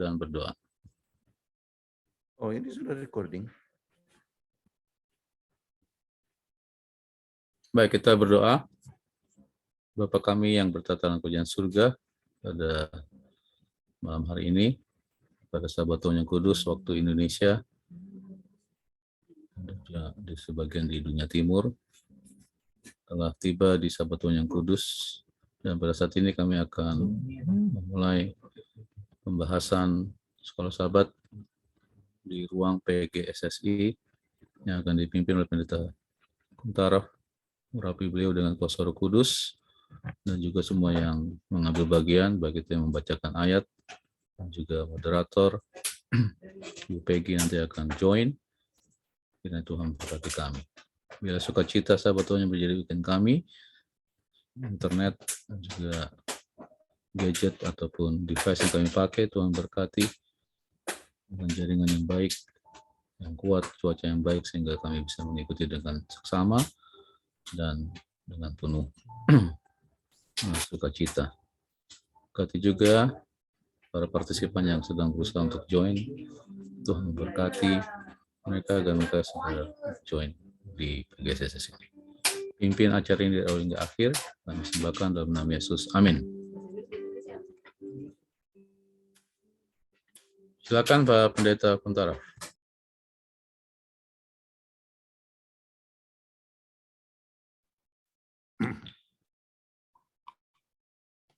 dan berdoa. Oh, ini sudah recording. Baik, kita berdoa. Bapa kami yang bertata dalam kerajaan surga, pada malam hari ini, pada Sabaton yang kudus waktu Indonesia, di sebagian di dunia timur, telah tiba di Sabaton yang kudus, dan pada saat ini kami akan memulai pembahasan sekolah sahabat di ruang PGSSI yang akan dipimpin oleh Pendeta Kuntaraf, merapi beliau dengan kuasa Roh Kudus, dan juga semua yang mengambil bagian, baik itu yang membacakan ayat, dan juga moderator, Bu Peggy nanti akan join. Kiranya Tuhan memberkati kami. Bila sukacita Sabatonnya menjadi weekend kami, internet dan juga gadget ataupun device yang kami pakai, Tuhan berkati dengan jaringan yang baik, yang kuat, cuaca yang baik, sehingga kami bisa mengikuti dengan seksama dan dengan penuh sukacita. Berkati juga para partisipan yang sedang berusaha untuk join, Tuhan memberkati mereka agar mereka segera join di PGSSI ini. Pimpin acara ini dari awal hingga akhir, kami sembahkan dalam nama Yesus. Amin. Silakan Pak Pendeta Kuntaraf.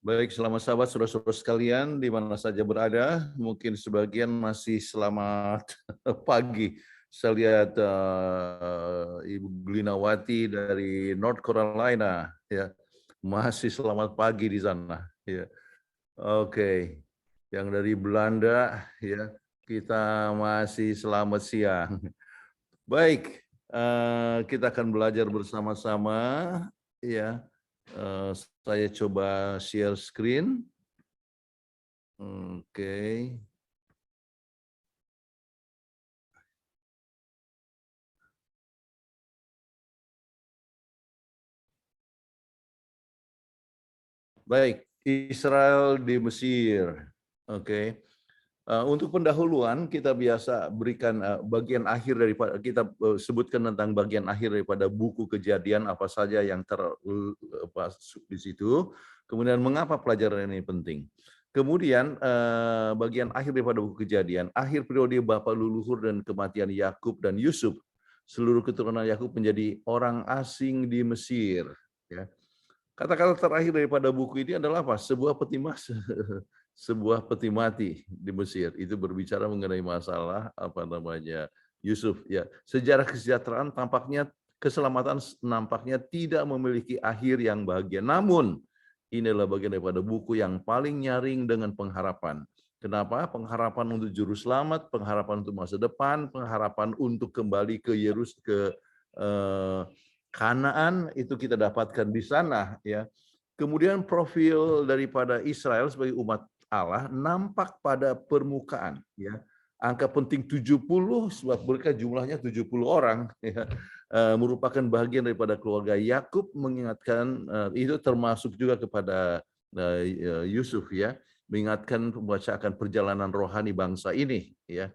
Baik, selamat sahabat, saudara-saudara sekalian, di mana saja berada. Mungkin sebagian masih selamat pagi. Saya lihat Ibu Glinawati dari North Carolina, ya, masih selamat pagi di sana. Ya. Oke, yang dari Belanda, ya, kita masih selamat siang. Baik, kita akan belajar bersama-sama, ya. Saya coba share screen. Oke. Baik, Israel di Mesir. Oke. Untuk pendahuluan kita biasa berikan bagian akhir daripada kita sebutkan tentang bagian akhir daripada buku Kejadian apa saja yang termasuk di situ. Kemudian mengapa pelajaran ini penting. Kemudian bagian akhir daripada buku Kejadian, akhir periode bapa leluhur dan kematian Yakub dan Yusuf. Seluruh keturunan Yakub menjadi orang asing di Mesir. Ya. Kata-kata terakhir daripada buku ini adalah apa? Sebuah peti mati di Mesir. Itu berbicara mengenai masalah Yusuf. Ya, sejarah kesejahteraan tampaknya keselamatan nampaknya tidak memiliki akhir yang bahagia. Namun inilah bagian daripada buku yang paling nyaring dengan pengharapan. Kenapa? Pengharapan untuk juru selamat, pengharapan untuk masa depan, pengharapan untuk kembali ke Kanaan itu kita dapatkan di sana, ya. Kemudian profil daripada Israel sebagai umat Allah nampak pada permukaan, ya. Angka penting 70 sebab mereka jumlahnya 70 orang, ya. Merupakan bagian daripada keluarga Yakub, mengingatkan itu termasuk juga kepada Yusuf, ya, mengingatkan membaca akan perjalanan rohani bangsa ini, ya.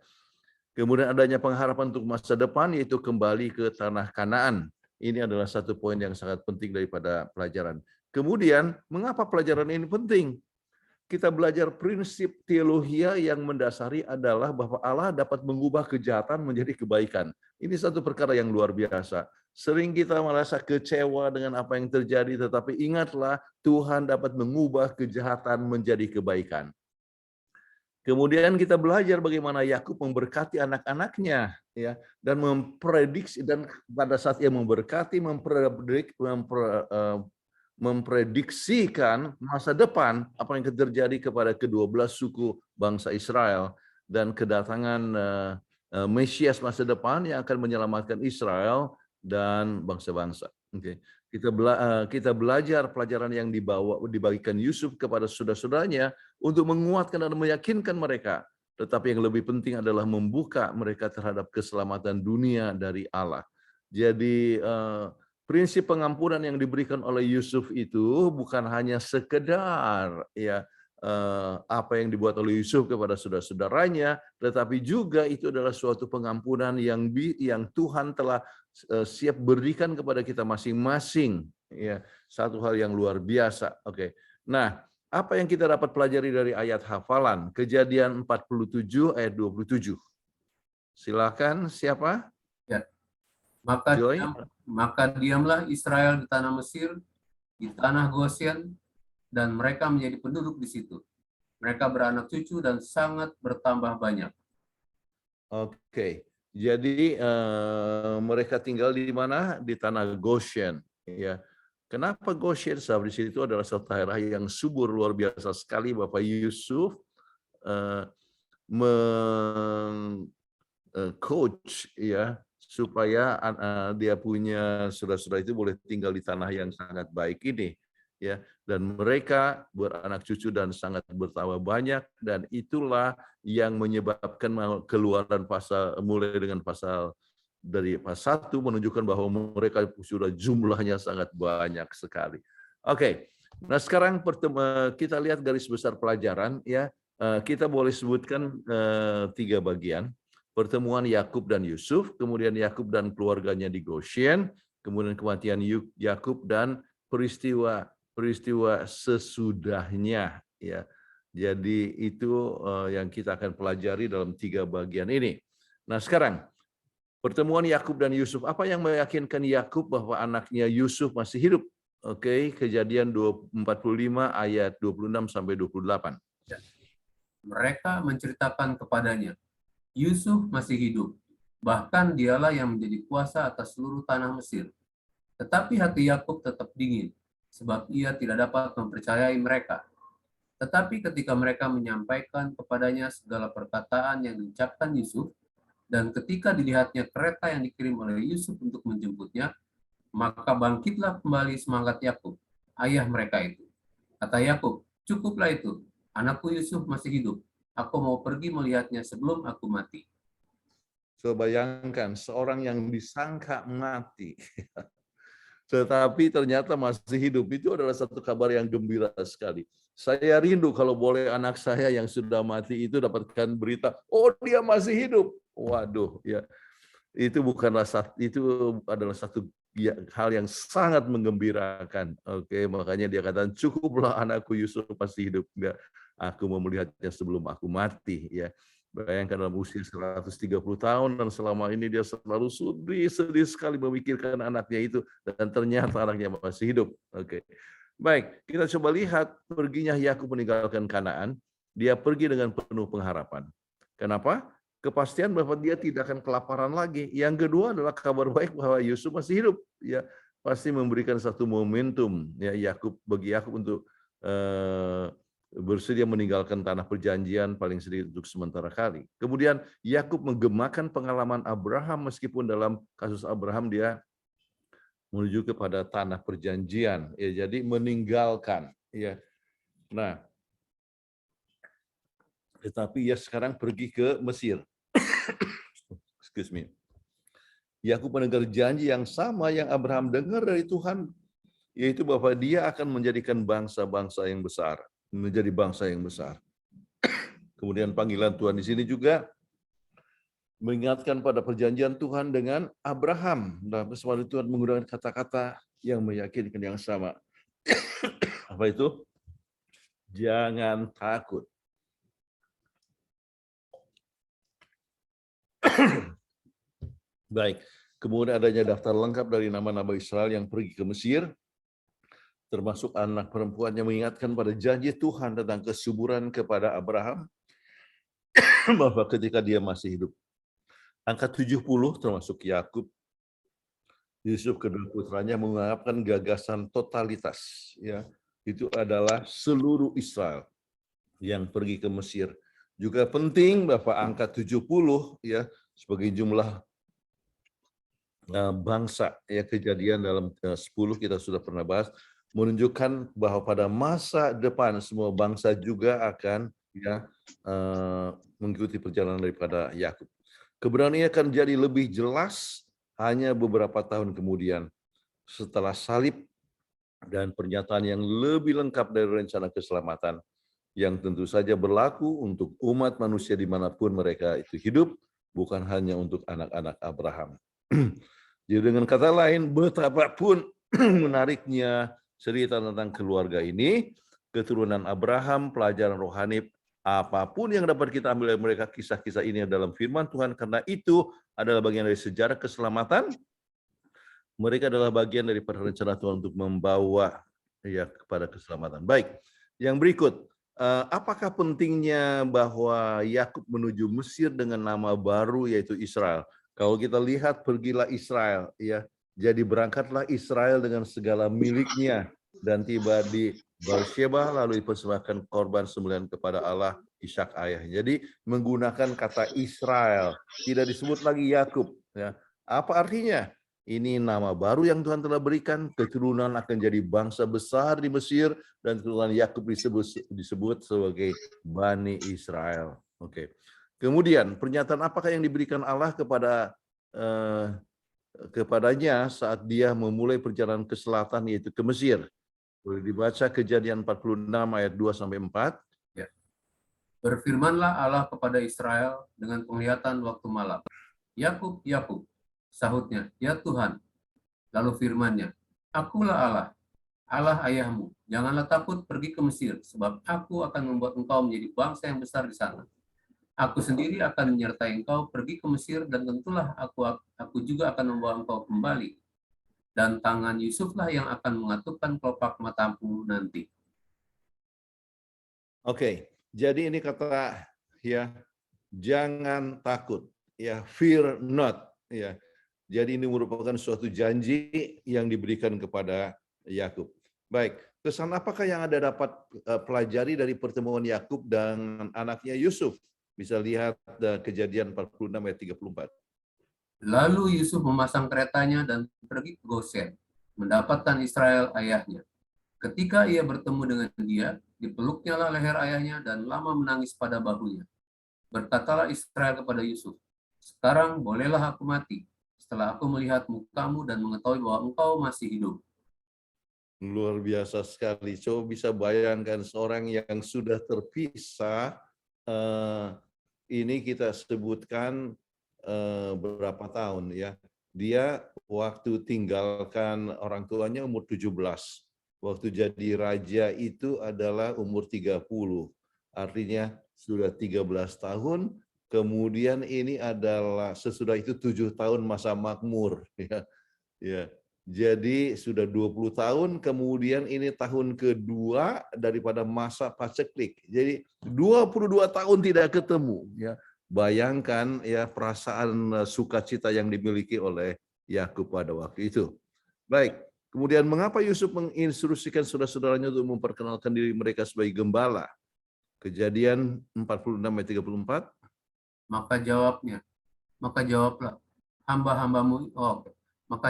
Kemudian adanya pengharapan untuk masa depan yaitu kembali ke tanah Kanaan. Ini adalah satu poin yang sangat penting daripada pelajaran. Kemudian, mengapa pelajaran ini penting? Kita belajar prinsip teologia yang mendasari adalah bahwa Allah dapat mengubah kejahatan menjadi kebaikan. Ini satu perkara yang luar biasa. Sering kita merasa kecewa dengan apa yang terjadi, tetapi ingatlah Tuhan dapat mengubah kejahatan menjadi kebaikan. Kemudian kita belajar bagaimana Yakub memberkati anak-anaknya, ya, dan memprediksi, dan pada saat ia memberkati, memprediksikan masa depan apa yang terjadi kepada ke-12 suku bangsa Israel dan kedatangan Mesias masa depan yang akan menyelamatkan Israel dan bangsa-bangsa. Oke. Kita belajar pelajaran yang dibagikan Yusuf kepada saudara-saudaranya untuk menguatkan dan meyakinkan mereka. Tetapi yang lebih penting adalah membuka mereka terhadap keselamatan dunia dari Allah. Jadi prinsip pengampunan yang diberikan oleh Yusuf itu bukan hanya sekedar, ya, apa yang dibuat oleh Yusuf kepada saudara-saudaranya, tetapi juga itu adalah suatu pengampunan yang Tuhan telah siap berikan kepada kita masing-masing. Ya, satu hal yang luar biasa. Oke. Nah, apa yang kita dapat pelajari dari ayat hafalan? Kejadian 47 ayat 27. Silakan, siapa? Ya. Joy. Maka diamlah Israel di tanah Mesir, di tanah Goshen, dan mereka menjadi penduduk di situ. Mereka beranak cucu dan sangat bertambah banyak. Oke. Jadi mereka tinggal di mana? Di tanah Goshen. Ya. Kenapa Goshen? Sebab di situ adalah satu daerah yang subur luar biasa sekali. Bapak Yusuf coach ya supaya dia punya saudara-saudara itu boleh tinggal di tanah yang sangat baik ini. Ya, dan mereka beranak cucu dan sangat bertambah banyak, dan itulah yang menyebabkan Keluaran mulai dengan dari pasal 1 menunjukkan bahwa mereka sudah jumlahnya sangat banyak sekali. Oke. Nah, sekarang kita lihat garis besar pelajaran ya. Kita boleh sebutkan 3 bagian. Pertemuan Yakub dan Yusuf, kemudian Yakub dan keluarganya di Goshen, kemudian kematian Yakub dan peristiwa sesudahnya ya. Jadi itu yang kita akan pelajari dalam 3 bagian ini. Nah, sekarang pertemuan Yakub dan Yusuf, apa yang meyakinkan Yakub bahwa anaknya Yusuf masih hidup? Oke, Kejadian 45 ayat 26 sampai 28. Mereka menceritakan kepadanya, Yusuf masih hidup, bahkan dialah yang menjadi kuasa atas seluruh tanah Mesir. Tetapi hati Yakub tetap dingin, sebab ia tidak dapat mempercayai mereka. Tetapi ketika mereka menyampaikan kepadanya segala perkataan yang diucapkan Yusuf, dan ketika dilihatnya kereta yang dikirim oleh Yusuf untuk menjemputnya, maka bangkitlah kembali semangat Yakub, ayah mereka itu. Kata Yakub, cukuplah itu, anakku Yusuf masih hidup. Aku mau pergi melihatnya sebelum aku mati. So, bayangkan seorang yang disangka mati, tetapi ternyata masih hidup. Itu adalah satu kabar yang gembira sekali. Saya rindu kalau boleh anak saya yang sudah mati itu dapatkan berita, oh dia masih hidup. Waduh, ya itu adalah satu hal yang sangat menggembirakan. Oke, makanya dia katakan cukuplah anakku Yusuf masih hidup. Enggak, aku mau melihatnya sebelum aku mati. Ya, bayangkan dalam usia 130 tahun dan selama ini dia selalu sedih sekali memikirkan anaknya itu, dan ternyata anaknya masih hidup. Oke, baik, kita coba lihat perginya Yakub meninggalkan Kanaan. Dia pergi dengan penuh pengharapan. Kenapa? Kepastian bahwa dia tidak akan kelaparan lagi. Yang kedua adalah kabar baik bahwa Yusuf masih hidup. Ya, pasti memberikan satu momentum ya bagi Yakub untuk bersedia meninggalkan tanah perjanjian paling sedikit untuk sementara kali. Kemudian Yakub menggemakan pengalaman Abraham, meskipun dalam kasus Abraham dia menuju kepada tanah perjanjian. Ya, jadi meninggalkan. Ya. Nah, tetapi ia sekarang pergi ke Mesir. Excuse me. Yakub mendengar janji yang sama yang Abraham dengar dari Tuhan, yaitu bahwa dia akan menjadikan bangsa-bangsa yang besar, menjadi bangsa yang besar. Kemudian panggilan Tuhan di sini juga mengingatkan pada perjanjian Tuhan dengan Abraham. Dalam kesempatan Tuhan menggunakan kata-kata yang meyakinkan yang sama. Apa itu? Jangan takut. Baik, kemudian adanya daftar lengkap dari nama-nama Israel yang pergi ke Mesir, termasuk anak perempuannya, mengingatkan pada janji Tuhan tentang kesuburan kepada Abraham, bahwa ketika dia masih hidup. Angka 70 termasuk Yakub, Yusuf kedua putranya mengungkapkan gagasan totalitas. Ya, itu adalah seluruh Israel yang pergi ke Mesir. Juga penting bahwa angka 70 ya sebagai jumlah bangsa, ya Kejadian dalam 10 kita sudah pernah bahas, menunjukkan bahwa pada masa depan semua bangsa juga akan mengikuti perjalanan daripada Yakub. Kebenaran ini akan jadi lebih jelas hanya beberapa tahun kemudian setelah salib dan pernyataan yang lebih lengkap dari rencana keselamatan yang tentu saja berlaku untuk umat manusia dimanapun mereka itu hidup, bukan hanya untuk anak-anak Abraham. Jadi dengan kata lain, betapapun menariknya cerita tentang keluarga ini, keturunan Abraham, pelajaran rohani, apapun yang dapat kita ambil dari mereka, kisah-kisah ini dalam firman Tuhan, karena itu adalah bagian dari sejarah keselamatan. Mereka adalah bagian daripada rencana Tuhan untuk membawa ya kepada keselamatan. Baik, yang berikut, apakah pentingnya bahwa Yakub menuju Mesir dengan nama baru yaitu Israel? Kalau kita lihat, pergilah Israel, ya, jadi berangkatlah Israel dengan segala miliknya dan tiba di Beersheba, lalu dipersembahkan korban sembelihan kepada Allah Ishak ayahnya. Jadi menggunakan kata Israel, tidak disebut lagi Yakub. Ya. Apa artinya? Ini nama baru yang Tuhan telah berikan, keturunan akan jadi bangsa besar di Mesir, dan keturunan Yakub disebut sebagai Bani Israel. Oke. Kemudian pernyataan apakah yang diberikan Allah kepadanya saat dia memulai perjalanan ke selatan, yaitu ke Mesir? Boleh dibaca Kejadian 46 ayat 2-4. Ya. Berfirmanlah Allah kepada Israel dengan penglihatan waktu malam. Yakub, Yakub. Sahutnya, ya Tuhan. Lalu firman-Nya, akulah Allah, Allah ayahmu. Janganlah takut pergi ke Mesir, sebab aku akan membuat engkau menjadi bangsa yang besar di sana. Aku sendiri akan menyertai engkau pergi ke Mesir, dan tentulah aku juga akan membawa engkau kembali. Dan tangan Yusuflah yang akan mengatupkan kelopak matamu nanti. Oke, jadi ini kata ya, jangan takut, ya, fear not, ya. Jadi ini merupakan suatu janji yang diberikan kepada Yakub. Baik, kesan apakah yang Anda dapat pelajari dari pertemuan Yakub dan anaknya Yusuf? Bisa lihat Kejadian 46 ayat 34. Lalu Yusuf memasang keretanya dan pergi ke Gosen, mendapatkan Israel ayahnya. Ketika ia bertemu dengan dia, dipeluknya lah leher ayahnya dan lama menangis pada bahunya. Berkatalah Israel kepada Yusuf, sekarang bolehlah aku mati, setelah aku melihat mukamu dan mengetahui bahwa engkau masih hidup. Luar biasa sekali. Coba bisa bayangkan seorang yang sudah terpisah, ini kita sebutkan berapa tahun ya. Dia waktu tinggalkan orang tuanya umur 17. Waktu jadi raja itu adalah umur 30. Artinya sudah 13 tahun. Kemudian ini adalah sesudah itu 7 tahun masa makmur. Ya. Jadi sudah 20 tahun, kemudian ini tahun kedua daripada masa paceklik. Jadi 22 tahun tidak ketemu. Ya. Bayangkan ya perasaan sukacita yang dimiliki oleh Yakub pada waktu itu. Baik, kemudian mengapa Yusuf menginstruksikan saudara-saudaranya untuk memperkenalkan diri mereka sebagai gembala? Kejadian 46 ayat 34. Maka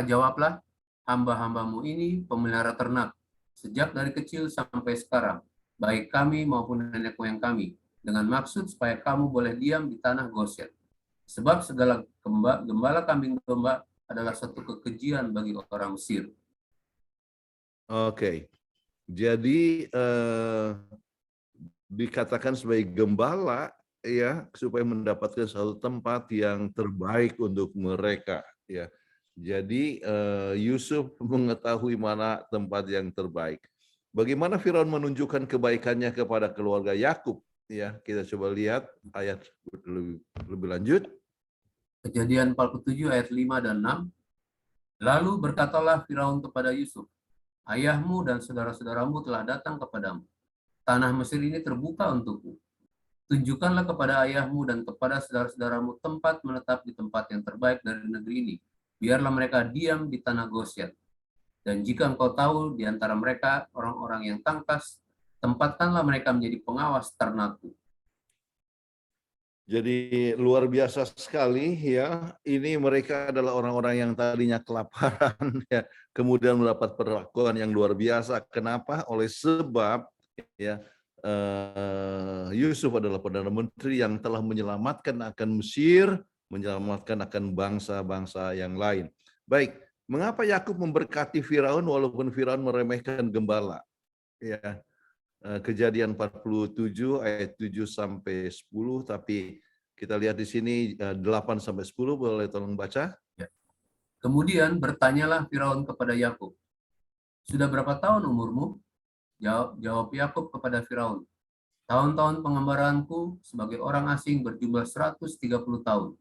jawablah hamba-hambamu ini pemelihara ternak sejak dari kecil sampai sekarang, baik kami maupun nenek moyang kami, dengan maksud supaya kamu boleh diam di tanah Goshen. Sebab segala gembala kambing domba adalah satu kekejian bagi orang Mesir. Oke, jadi dikatakan sebagai gembala ya supaya mendapatkan satu tempat yang terbaik untuk mereka ya. Jadi Yusuf mengetahui mana tempat yang terbaik. Bagaimana Firaun menunjukkan kebaikannya kepada keluarga Yakub ya, kita coba lihat ayat lebih lanjut. Kejadian 47 ayat 5 dan 6. Lalu berkatalah Firaun kepada Yusuf, ayahmu dan saudara-saudaramu telah datang kepadamu. Tanah Mesir ini terbuka untukmu. Tunjukkanlah kepada ayahmu dan kepada saudara-saudaramu tempat menetap di tempat yang terbaik dari negeri ini. Biarlah mereka diam di tanah Goshen. Dan jika engkau tahu di antara mereka orang-orang yang tangkas, tempatkanlah mereka menjadi pengawas ternakku. Jadi luar biasa sekali ya. Ini mereka adalah orang-orang yang tadinya kelaparan ya, kemudian mendapat perlakuan yang luar biasa. Kenapa? Oleh sebab ya Yusuf adalah Perdana Menteri yang telah menyelamatkan akan Mesir, menyelamatkan akan bangsa-bangsa yang lain. Baik, mengapa Yakub memberkati Firaun walaupun Firaun meremehkan gembala? Ya, Kejadian 47 ayat 7 sampai 10, tapi kita lihat di sini 8 sampai 10, boleh tolong baca? Kemudian bertanyalah Firaun kepada Yakub, "Sudah berapa tahun umurmu?" Jawab Yakub kepada Firaun, "Tahun-tahun pengembaraanku sebagai orang asing berjumlah 130 tahun.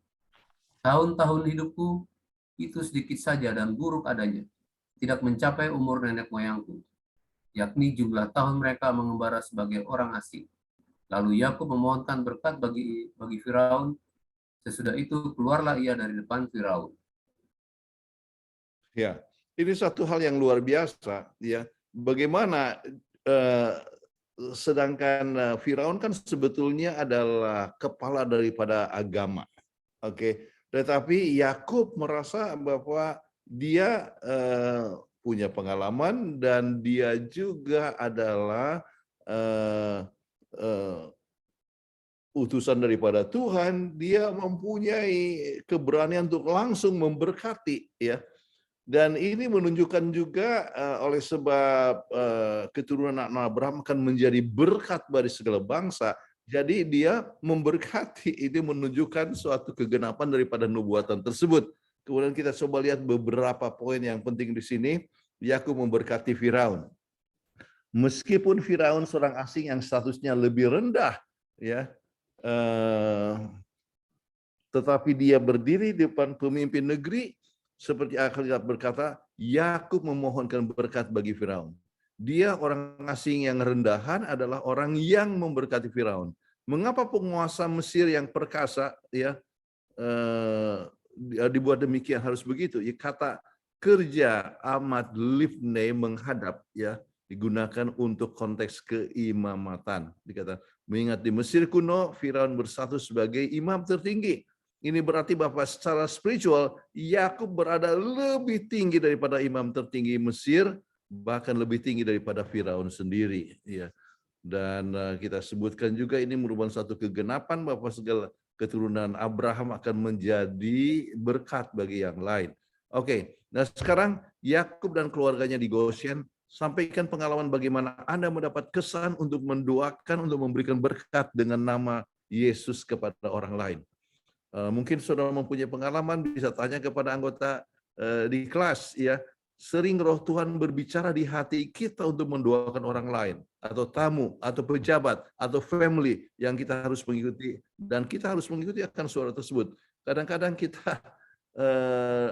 Tahun-tahun hidupku itu sedikit saja dan buruk adanya, tidak mencapai umur nenek moyangku, yakni jumlah tahun mereka mengembara sebagai orang asing." Lalu Yakub memohonkan berkat bagi Firaun. Sesudah itu keluarlah ia dari depan Firaun. Ya, ini satu hal yang luar biasa, ya. Bagaimana sedangkan Firaun kan sebetulnya adalah kepala daripada agama, oke. Tetapi Yakub merasa bahwa dia punya pengalaman dan dia juga adalah utusan daripada Tuhan. Dia mempunyai keberanian untuk langsung memberkati, ya. Dan ini menunjukkan juga oleh sebab keturunan anak Abraham akan menjadi berkat bagi segala bangsa. Jadi dia memberkati, itu menunjukkan suatu kegenapan daripada nubuatan tersebut. Kemudian kita coba lihat beberapa poin yang penting di sini. Yakub memberkati Firaun. Meskipun Firaun seorang asing yang statusnya lebih rendah, ya, tetapi dia berdiri di depan pemimpin negeri. Seperti Alkitab berkata, Yakub memohonkan berkat bagi Firaun. Dia orang asing yang rendahan adalah orang yang memberkati Firaun. Mengapa penguasa Mesir yang perkasa, ya, dibuat demikian harus begitu? Ya, kata kerja amat lifnei menghadap, ya, digunakan untuk konteks keimamatan. Dikata, mengingat di Mesir kuno Firaun bersatu sebagai imam tertinggi. Ini berarti bahwa secara spiritual Yakub berada lebih tinggi daripada imam tertinggi Mesir, bahkan lebih tinggi daripada Firaun sendiri, ya. Dan kita sebutkan juga ini merupakan satu kegenapan bahwa segala keturunan Abraham akan menjadi berkat bagi yang lain. Oke, nah sekarang Yakub dan keluarganya di Goshen, sampaikan pengalaman bagaimana Anda mendapat kesan untuk mendoakan, untuk memberikan berkat dengan nama Yesus kepada orang lain. Mungkin saudara mempunyai pengalaman, bisa tanya kepada anggota di kelas, ya. Sering Roh Tuhan berbicara di hati kita untuk mendoakan orang lain, atau tamu, atau pejabat, atau family yang kita harus mengikuti, dan kita harus mengikuti akan suara tersebut. Kadang-kadang kita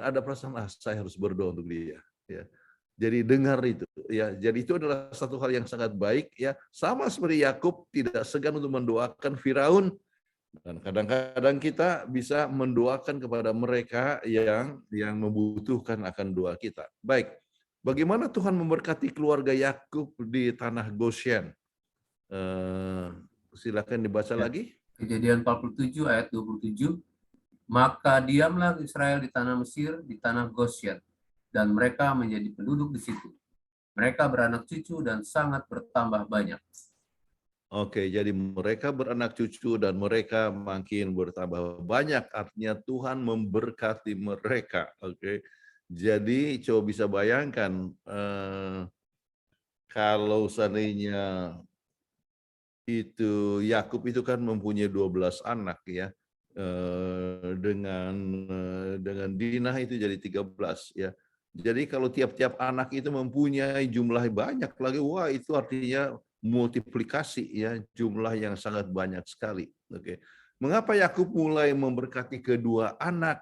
ada perasaan, saya harus berdoa untuk dia, ya. Jadi dengar itu, ya. Jadi itu adalah satu hal yang sangat baik, ya. Sama seperti Yakub tidak segan untuk mendoakan Firaun. Dan kadang-kadang kita bisa mendoakan kepada mereka yang membutuhkan akan doa kita. Baik, bagaimana Tuhan memberkati keluarga Yakub di tanah Goshen? Silakan dibaca lagi. Kejadian 47 ayat 27. Maka diamlah Israel di tanah Mesir, di tanah Goshen, dan mereka menjadi penduduk di situ. Mereka beranak cucu dan sangat bertambah banyak. Oke, jadi mereka beranak cucu dan mereka makin bertambah banyak. Artinya Tuhan memberkati mereka. Oke, jadi coba bisa bayangkan kalau seandainya itu Yakub itu kan mempunyai 12 anak, ya, dengan Dinah itu jadi 13, ya. Jadi kalau tiap-tiap anak itu mempunyai jumlah banyak lagi, wah itu artinya multiplikasi, ya, jumlah yang sangat banyak sekali. Oke. Mengapa Yakub mulai memberkati kedua anak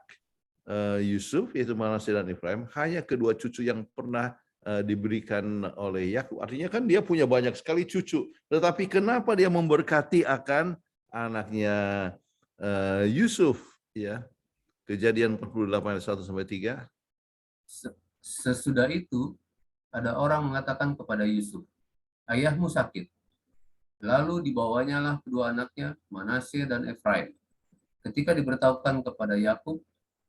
Yusuf, yaitu Manasye dan Efraim, hanya kedua cucu yang pernah diberikan oleh Yakub? Artinya kan dia punya banyak sekali cucu, tetapi kenapa dia memberkati akan anaknya Yusuf, ya? Kejadian 48 ayat 1 sampai 3. Sesudah itu ada orang mengatakan kepada Yusuf, "Ayahmu sakit." Lalu dibawanyalah kedua anaknya, Manasye dan Efraim. Ketika diberitahukan kepada Yakub,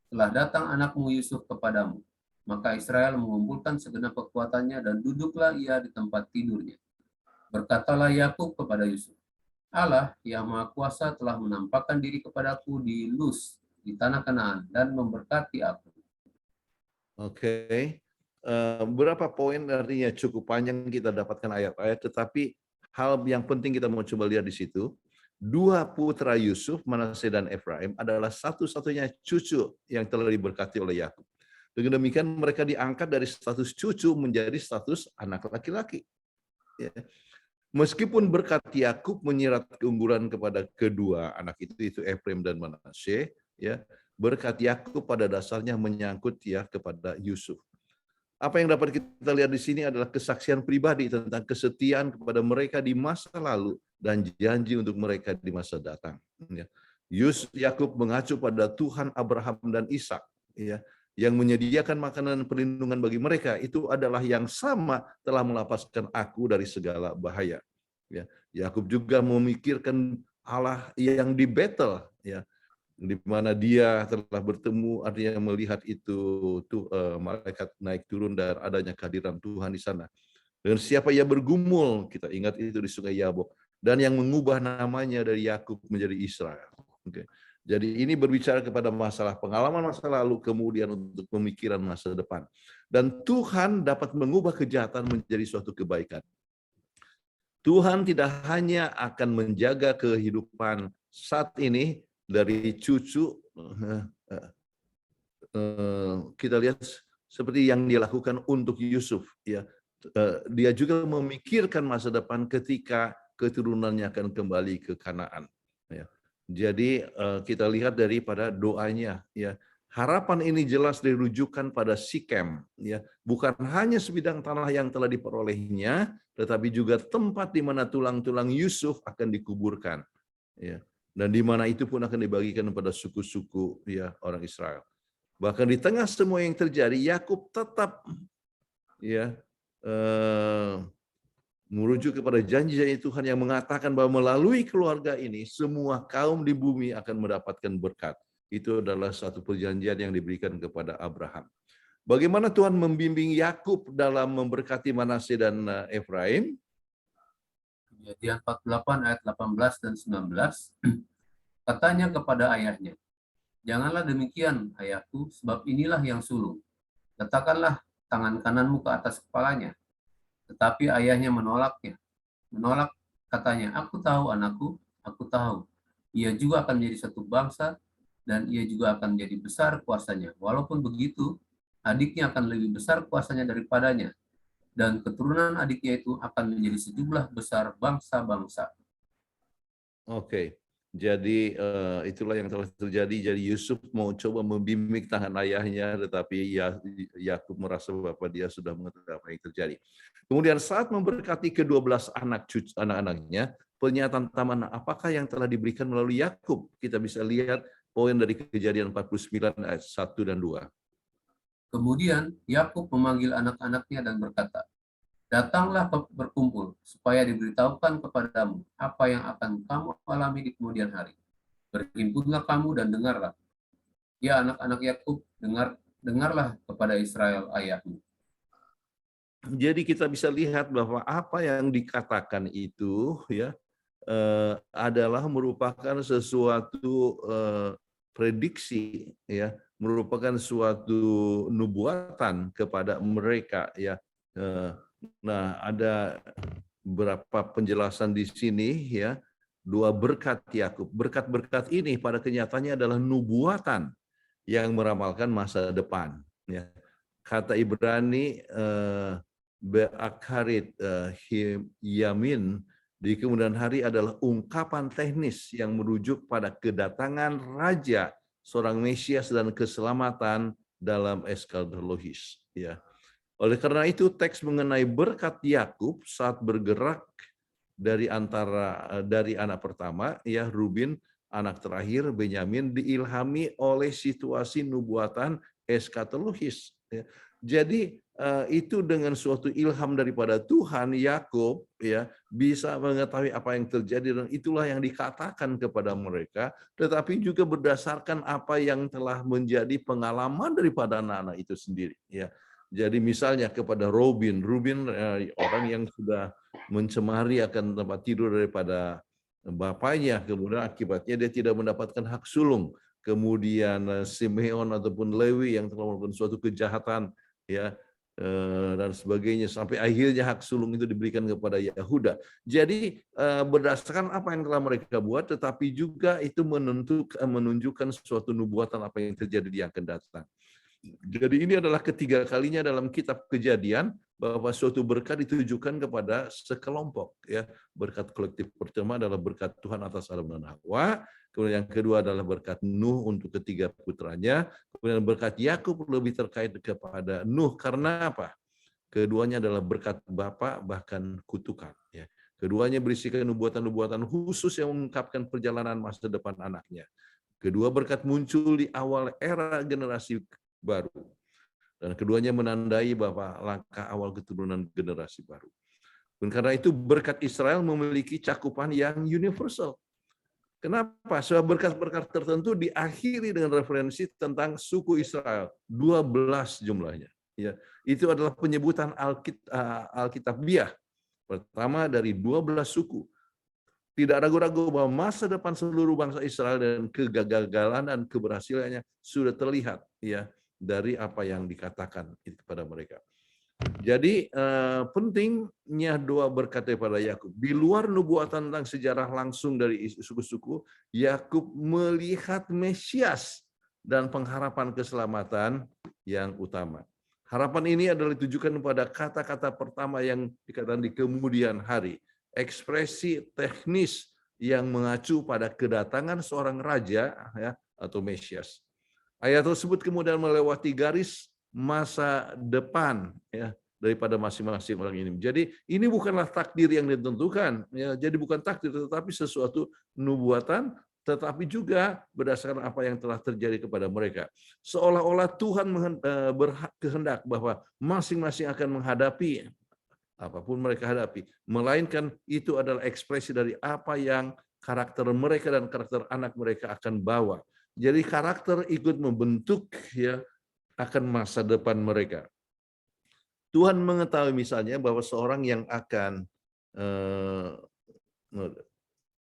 "Telah datang anakmu Yusuf kepadamu," maka Israel mengumpulkan segenap kekuatannya dan duduklah ia di tempat tidurnya. Berkatalah Yakub kepada Yusuf, "Allah yang Maha Kuasa telah menampakkan diri kepadaku di Luz, di tanah Kanaan, dan memberkati aku." Oke. Berapa poin, artinya cukup panjang kita dapatkan ayat-ayat, tetapi hal yang penting kita mau coba lihat di situ, dua putra Yusuf, Manasye dan Efraim adalah satu-satunya cucu yang telah diberkati oleh Yakub. Dengan demikian mereka diangkat dari status cucu menjadi status anak laki-laki. Ya. Meskipun berkat Yakub menyirat keunggulan kepada kedua anak itu Efraim dan Manasye, ya, berkat Yakub pada dasarnya menyangkut ya kepada Yusuf. Apa yang dapat kita lihat di sini adalah kesaksian pribadi tentang kesetiaan kepada mereka di masa lalu dan janji untuk mereka di masa datang. Ya. Yakub mengacu pada Tuhan Abraham dan Ishak, ya, yang menyediakan makanan dan perlindungan bagi mereka. Itu adalah yang sama telah melepaskan aku dari segala bahaya. Ya, Yakub juga memikirkan Allah yang di Betel, ya, di mana dia telah bertemu, artinya melihat itu malaikat naik turun dan adanya kehadiran Tuhan di sana. Dan siapa ia bergumul, kita ingat itu di Sungai Yabok, dan yang mengubah namanya dari Yakub menjadi Israel. Oke. Jadi ini berbicara kepada masalah pengalaman masa lalu, kemudian untuk pemikiran masa depan. Dan Tuhan dapat mengubah kejahatan menjadi suatu kebaikan. Tuhan tidak hanya akan menjaga kehidupan saat ini dari cucu, kita lihat seperti yang dilakukan untuk Yusuf. Ya, dia juga memikirkan masa depan ketika keturunannya akan kembali ke Kanaan. Ya. Jadi kita lihat daripada doanya, ya, harapan ini jelas dirujukan pada Sikem, ya, bukan hanya sebidang tanah yang telah diperolehnya, tetapi juga tempat di mana tulang-tulang Yusuf akan dikuburkan, ya, dan di mana itu pun akan dibagikan kepada suku-suku ya orang Israel. Bahkan di tengah semua yang terjadi, Yakub tetap ya merujuk kepada janji-janji Tuhan yang mengatakan bahwa melalui keluarga ini semua kaum di bumi akan mendapatkan berkat. Itu adalah satu perjanjian yang diberikan kepada Abraham. Bagaimana Tuhan membimbing Yakub dalam memberkati Manasye dan Efraim? Kejadian 48 ayat 18 dan 19. Katanya kepada ayahnya, "Janganlah demikian, ayahku, sebab inilah yang sulung. Letakkanlah tangan kananmu ke atas kepalanya." Tetapi ayahnya menolaknya. Menolak, katanya, "Aku tahu anakku, aku tahu. Ia juga akan menjadi satu bangsa, dan ia juga akan menjadi besar kuasanya. Walaupun begitu, adiknya akan lebih besar kuasanya daripadanya, dan keturunan adiknya itu akan menjadi sejumlah besar bangsa-bangsa." Oke. Jadi itulah yang telah terjadi. Jadi Yusuf mau coba membimbing tangan ayahnya, tetapi Yakub merasa bahwa dia sudah mengetahui apa yang terjadi. Kemudian saat memberkati ke-12 anak-anaknya, pernyataan taman apakah yang telah diberikan melalui Yakub? Kita bisa lihat poin dari Kejadian 49 ayat 1 dan 2. Kemudian Yakub memanggil anak-anaknya dan berkata, "Datanglah berkumpul, supaya diberitahukan kepadamu apa yang akan kamu alami di kemudian hari. Berhimpunlah kamu dan dengarlah. Ya anak-anak Yakub, dengarlah kepada Israel ayahmu." Jadi kita bisa lihat bahwa apa yang dikatakan itu ya adalah merupakan sesuatu prediksi, ya, merupakan suatu nubuatan kepada mereka, ya. Nah, ada beberapa penjelasan di sini, ya. Dua berkat Yakub. Berkat-berkat ini pada kenyataannya adalah nubuatan yang meramalkan masa depan, ya. Kata Ibrani be'akharit yamin di kemudian hari adalah ungkapan teknis yang merujuk pada kedatangan Raja, seorang Mesias dan keselamatan dalam eskatologis. Ya. Oleh karena itu teks mengenai berkat Yakub saat bergerak dari anak pertama, ya, Ruben, anak terakhir Benyamin, diilhami oleh situasi nubuatan eskatologis. Ya. Jadi itu dengan suatu ilham daripada Tuhan, Yakub ya bisa mengetahui apa yang terjadi, dan itulah yang dikatakan kepada mereka, tetapi juga berdasarkan apa yang telah menjadi pengalaman daripada anak-anak itu sendiri, ya. Jadi misalnya kepada Ruben orang yang sudah mencemari akan tempat tidur daripada bapaknya, kemudian akibatnya dia tidak mendapatkan hak sulung. Kemudian Simeon ataupun Lewi yang telah melakukan suatu kejahatan, ya, dan sebagainya, sampai akhirnya hak sulung itu diberikan kepada Yehuda. Jadi berdasarkan apa yang telah mereka buat, tetapi juga itu menunjukkan suatu nubuatan apa yang terjadi di yang akan datang. Jadi ini adalah ketiga kalinya dalam kitab Kejadian bahwa suatu berkat ditujukan kepada sekelompok, ya. Berkat kolektif pertama adalah berkat Tuhan atas Adam dan Hawa, kemudian yang kedua adalah berkat Nuh untuk ketiga putranya, kemudian berkat Yakub lebih terkait kepada Nuh karena apa? Keduanya adalah berkat Bapa bahkan kutukan, ya. Keduanya berisikan nubuatan-nubuatan khusus yang mengungkapkan perjalanan masa depan anaknya. Kedua berkat muncul di awal era generasi baru. Dan keduanya menandai bahwa langkah awal keturunan generasi baru. Dan karena itu berkat Israel memiliki cakupan yang universal. Kenapa? Sebab berkat-berkat tertentu diakhiri dengan referensi tentang suku Israel, 12 jumlahnya. Ya, itu adalah penyebutan Alkitabiah. Pertama dari 12 suku. Tidak ragu-ragu bahwa masa depan seluruh bangsa Israel dan kegagalan dan keberhasilannya sudah terlihat, ya, dari apa yang dikatakan kepada mereka. Jadi pentingnya doa berkat daripada Yakub. Di luar nubuatan tentang sejarah langsung dari suku-suku, Yakub melihat Mesias dan pengharapan keselamatan yang utama. Harapan ini adalah ditujukan pada kata-kata pertama yang dikatakan di kemudian hari. Ekspresi teknis yang mengacu pada kedatangan seorang raja, ya, atau Mesias. Ayat tersebut kemudian melewati garis masa depan, ya, daripada masing-masing orang ini. Jadi ini bukanlah takdir yang ditentukan, ya. Jadi bukan takdir, tetapi sesuatu nubuatan, tetapi juga berdasarkan apa yang telah terjadi kepada mereka. Seolah-olah Tuhan berkehendak bahwa masing-masing akan menghadapi apapun mereka hadapi, melainkan itu adalah ekspresi dari apa yang karakter mereka dan karakter anak mereka akan bawa. Jadi karakter ikut membentuk, ya, akan masa depan mereka. Tuhan mengetahui misalnya bahwa seorang yang akan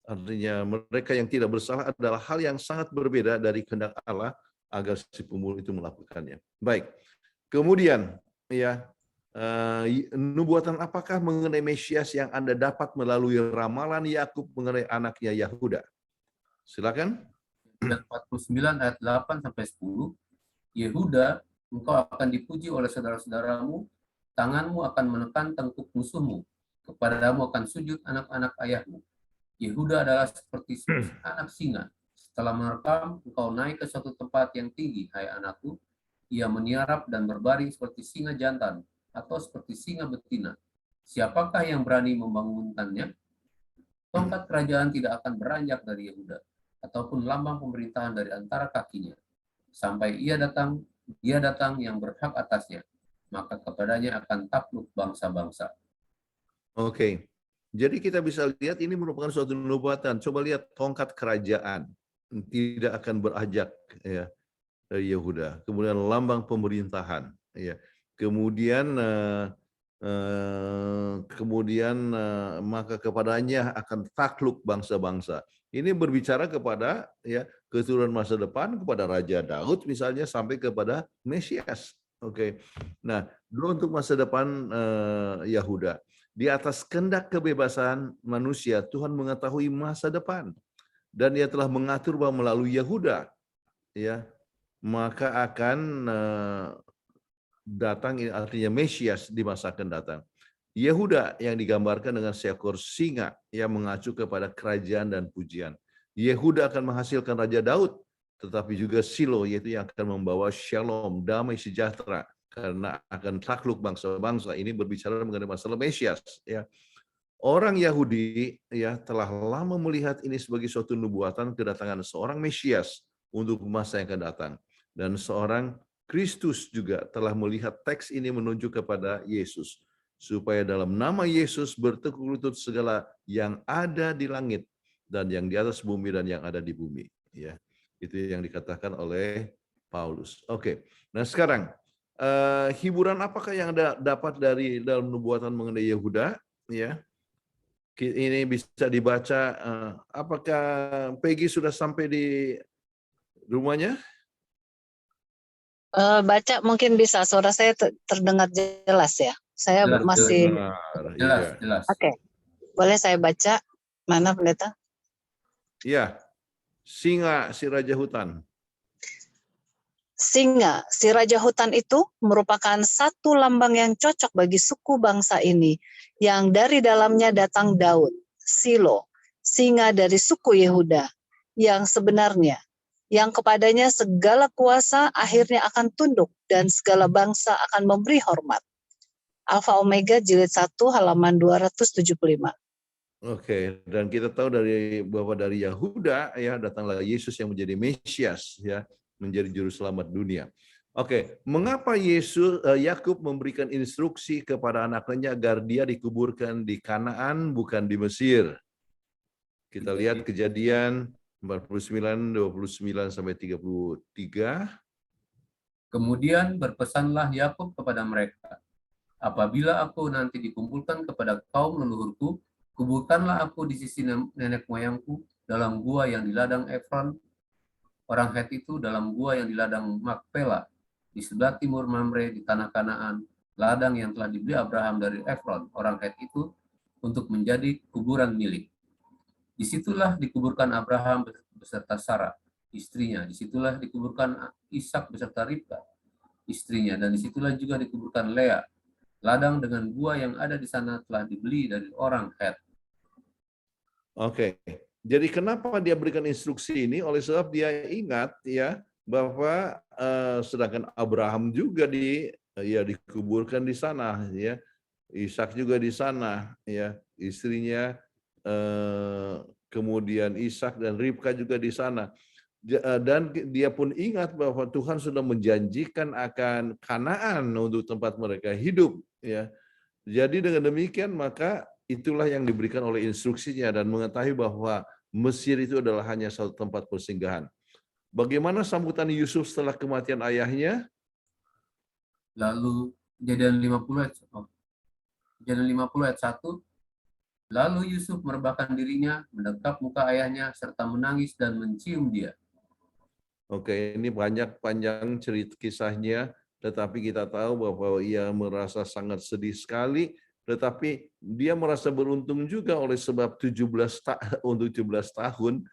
artinya mereka yang tidak bersalah adalah hal yang sangat berbeda dari kehendak Allah agar si pembunuh itu melakukannya. Baik. Kemudian, ya, nubuatan apakah mengenai Mesias yang Anda dapat melalui ramalan Yakub mengenai anaknya Yahuda? Silakan. 49 ayat 8 sampai 10. Yehuda, engkau akan dipuji oleh saudara-saudaramu, tanganmu akan menekan tengkuk musuhmu, kepadamu akan sujud anak-anak ayahmu. Yehuda adalah seperti anak singa. Setelah merekam, engkau naik ke suatu tempat yang tinggi, hai anakku. Ia meniarap dan berbaring seperti singa jantan atau seperti singa betina. Siapakah yang berani membangunkannya? Tongkat kerajaan tidak akan beranjak dari Yehuda, ataupun lambang pemerintahan dari antara kakinya. Sampai dia datang yang berhak atasnya, maka kepadanya akan takluk bangsa-bangsa. Oke. Jadi kita bisa lihat ini merupakan suatu nubuatan. Coba lihat tongkat kerajaan tidak akan beranjak, ya, dari Yehuda. Kemudian lambang pemerintahan, ya. Kemudian maka kepadanya akan takluk bangsa-bangsa. Ini berbicara kepada, ya, keturunan masa depan, kepada Raja Daud misalnya, sampai kepada Mesias. Oke. Nah, dulu untuk masa depan Yahuda. Di atas kehendak kebebasan manusia, Tuhan mengetahui masa depan. Dan Dia telah mengatur bahwa melalui Yahuda, ya, maka akan datang, artinya Mesias di masa akan datang. Yehuda yang digambarkan dengan seekor singa yang mengacu kepada kerajaan dan pujian. Yehuda akan menghasilkan Raja Daud, tetapi juga Silo, yaitu yang akan membawa shalom, damai sejahtera, karena akan takluk bangsa-bangsa. Ini berbicara mengenai masalah Mesias, ya. Orang Yahudi, ya, telah lama melihat ini sebagai suatu nubuatan kedatangan seorang Mesias untuk masa yang akan datang. Dan seorang Kristus juga telah melihat teks ini menunjuk kepada Yesus, supaya dalam nama Yesus bertekuk lutut segala yang ada di langit dan yang di atas bumi dan yang ada di bumi, ya. Itu yang dikatakan oleh Paulus. Oke. Nah, sekarang hiburan apakah yang dapat dari dalam nubuatan mengenai Yehuda, ya? Ini bisa dibaca. Apakah Peggy sudah sampai di rumahnya? Baca mungkin bisa, suara saya terdengar jelas ya. Saya Jelas, masih, jelas, Iya. jelas. oke. Boleh saya baca? Mana pendeta? Iya. Singa si raja hutan. Singa, si raja hutan itu merupakan satu lambang yang cocok bagi suku bangsa ini, yang dari dalamnya datang Daud, Silo, singa dari suku Yehuda, yang sebenarnya, yang kepadanya segala kuasa akhirnya akan tunduk dan segala bangsa akan memberi hormat. Alfa Omega jilid 1 halaman 275. Oke, dan kita tahu bahwa dari Yahuda ya datanglah Yesus yang menjadi Mesias ya, menjadi juru selamat dunia. Oke, mengapa Yakub memberikan instruksi kepada anaknya agar dia dikuburkan di Kanaan bukan di Mesir? Kita lihat Kejadian 49 29 sampai 33. Kemudian berpesanlah Yakub kepada mereka, apabila aku nanti dikumpulkan kepada kaum leluhurku, kuburkanlah aku di sisi nenek moyangku dalam gua yang di ladang Efron, orang Het itu dalam gua yang di ladang Makpela, di sebelah timur Mamre di tanah Kanaan, ladang yang telah dibeli Abraham dari Efron, orang Het itu, untuk menjadi kuburan milik. Disitulah dikuburkan Abraham beserta Sarah, istrinya. Disitulah dikuburkan Ishak beserta Ribka, istrinya. Dan disitulah juga dikuburkan Lea. Ladang dengan gua yang ada di sana telah dibeli dari orang Het. Oke, jadi kenapa dia berikan instruksi ini? Oleh sebab dia ingat ya bahwa sedangkan Abraham juga dikuburkan di sana ya, Ishak juga di sana ya, istrinya kemudian Ishak dan Ribka juga di sana. Dan dia pun ingat bahwa Tuhan sudah menjanjikan akan Kanaan untuk tempat mereka hidup ya. Jadi dengan demikian maka itulah yang diberikan oleh instruksinya dan mengetahui bahwa Mesir itu adalah hanya satu tempat persinggahan. Bagaimana sambutan Yusuf setelah kematian ayahnya? Lalu Kejadian 50 ayat 1. Lalu Yusuf merebahkan dirinya, mendekap muka ayahnya, serta menangis dan mencium dia. Oke, ini banyak panjang cerita kisahnya, tetapi kita tahu bahwa ia merasa sangat sedih sekali, tetapi dia merasa beruntung juga oleh sebab 17 tahun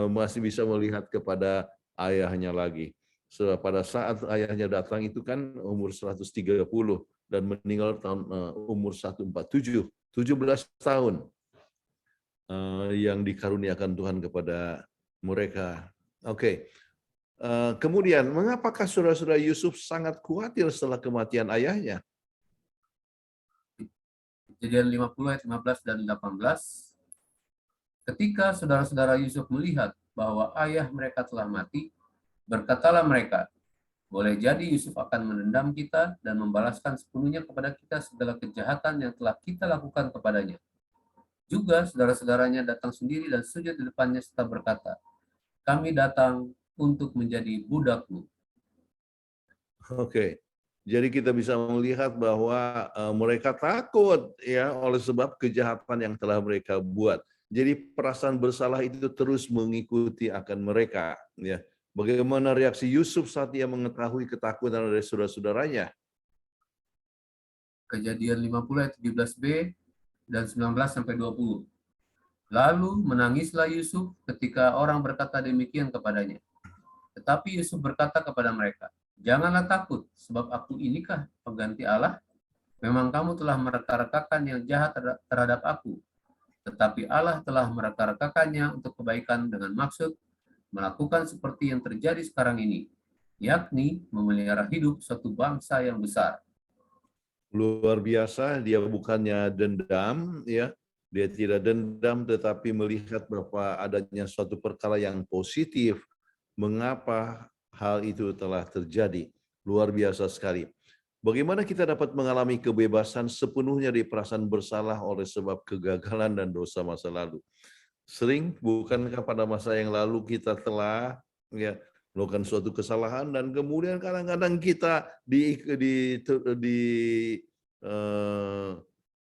masih bisa melihat kepada ayahnya lagi. Sebab pada saat ayahnya datang itu kan umur 130 dan meninggal tahun umur 147, 17 tahun yang dikaruniakan Tuhan kepada mereka. Oke. Kemudian, mengapakah saudara-saudara Yusuf sangat khawatir setelah kematian ayahnya? Kejadian 50 ayat 15 dan 18. Ketika saudara-saudara Yusuf melihat bahwa ayah mereka telah mati, berkatalah mereka, boleh jadi Yusuf akan menendam kita dan membalaskan sepenuhnya kepada kita segala kejahatan yang telah kita lakukan kepadanya. Juga saudara-saudaranya datang sendiri dan sujud di depannya serta berkata, kami datang untuk menjadi budakmu. Oke. Jadi kita bisa melihat bahwa mereka takut ya oleh sebab kejahatan yang telah mereka buat. Jadi perasaan bersalah itu terus mengikuti akan mereka ya. Bagaimana reaksi Yusuf saat ia mengetahui ketakutan dari saudara-saudaranya? Kejadian 50 ayat 17b dan 19 sampai 20. Lalu menangislah Yusuf ketika orang berkata demikian kepadanya. Tetapi Yusuf berkata kepada mereka, janganlah takut, sebab aku inikah pengganti Allah? Memang kamu telah mereka-rekakan yang jahat terhadap aku, tetapi Allah telah mereka-rekakannya untuk kebaikan dengan maksud melakukan seperti yang terjadi sekarang ini, yakni memelihara hidup suatu bangsa yang besar. Luar biasa, dia bukannya dendam ya. Dia tidak dendam tetapi melihat bahwa adanya suatu perkara yang positif. Mengapa hal itu telah terjadi? Luar biasa sekali. Bagaimana kita dapat mengalami kebebasan sepenuhnya dari perasaan bersalah oleh sebab kegagalan dan dosa masa lalu? Sering bukankah pada masa yang lalu kita telah ya melakukan suatu kesalahan dan kemudian kadang-kadang kita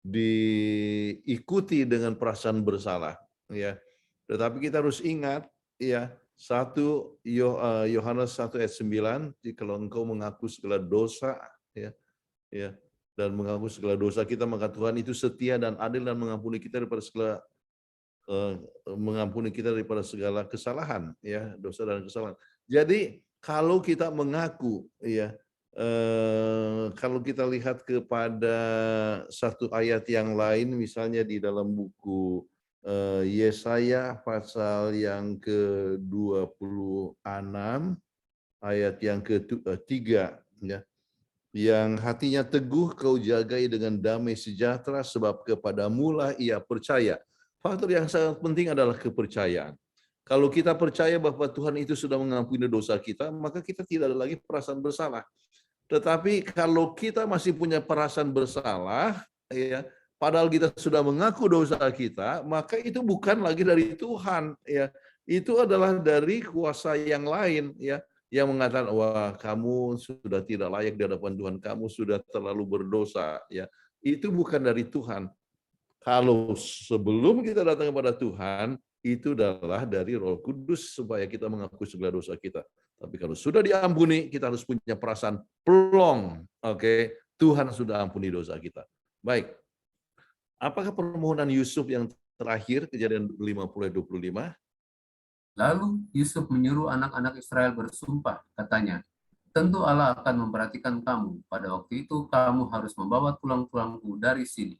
diikuti dengan perasaan bersalah ya. Tetapi kita harus ingat ya, Yohanes 1 ayat 9, jikalau engkau mengaku segala dosa, ya, dan mengaku segala dosa kita, maka Tuhan itu setia dan adil dan mengampuni kita daripada segala kesalahan, ya, dosa dan kesalahan. Jadi kalau kita mengaku, ya, kalau kita lihat kepada satu ayat yang lain, misalnya di dalam buku Yesaya pasal yang ke-26 ayat yang ke-3, ya. Yang hatinya teguh kau jagai dengan damai sejahtera, sebab kepadamulah ia percaya. Faktor yang sangat penting adalah kepercayaan. Kalau kita percaya bahwa Tuhan itu sudah mengampuni dosa kita, maka kita tidak ada lagi perasaan bersalah. Tetapi kalau kita masih punya perasaan bersalah, ya, padahal kita sudah mengaku dosa kita, maka itu bukan lagi dari Tuhan, ya. Itu adalah dari kuasa yang lain, ya, yang mengatakan, wah, kamu sudah tidak layak di hadapan Tuhan, kamu sudah terlalu berdosa, ya. Itu bukan dari Tuhan. Kalau sebelum kita datang kepada Tuhan, itu adalah dari Roh Kudus supaya kita mengaku segala dosa kita. Tapi kalau sudah diampuni, kita harus punya perasaan plong. Oke, Tuhan sudah ampuni dosa kita. Baik. Apakah permohonan Yusuf yang terakhir, Kejadian 50-25? Lalu Yusuf menyuruh anak-anak Israel bersumpah, katanya, tentu Allah akan memperhatikan kamu. Pada waktu itu kamu harus membawa tulang-tulangku dari sini.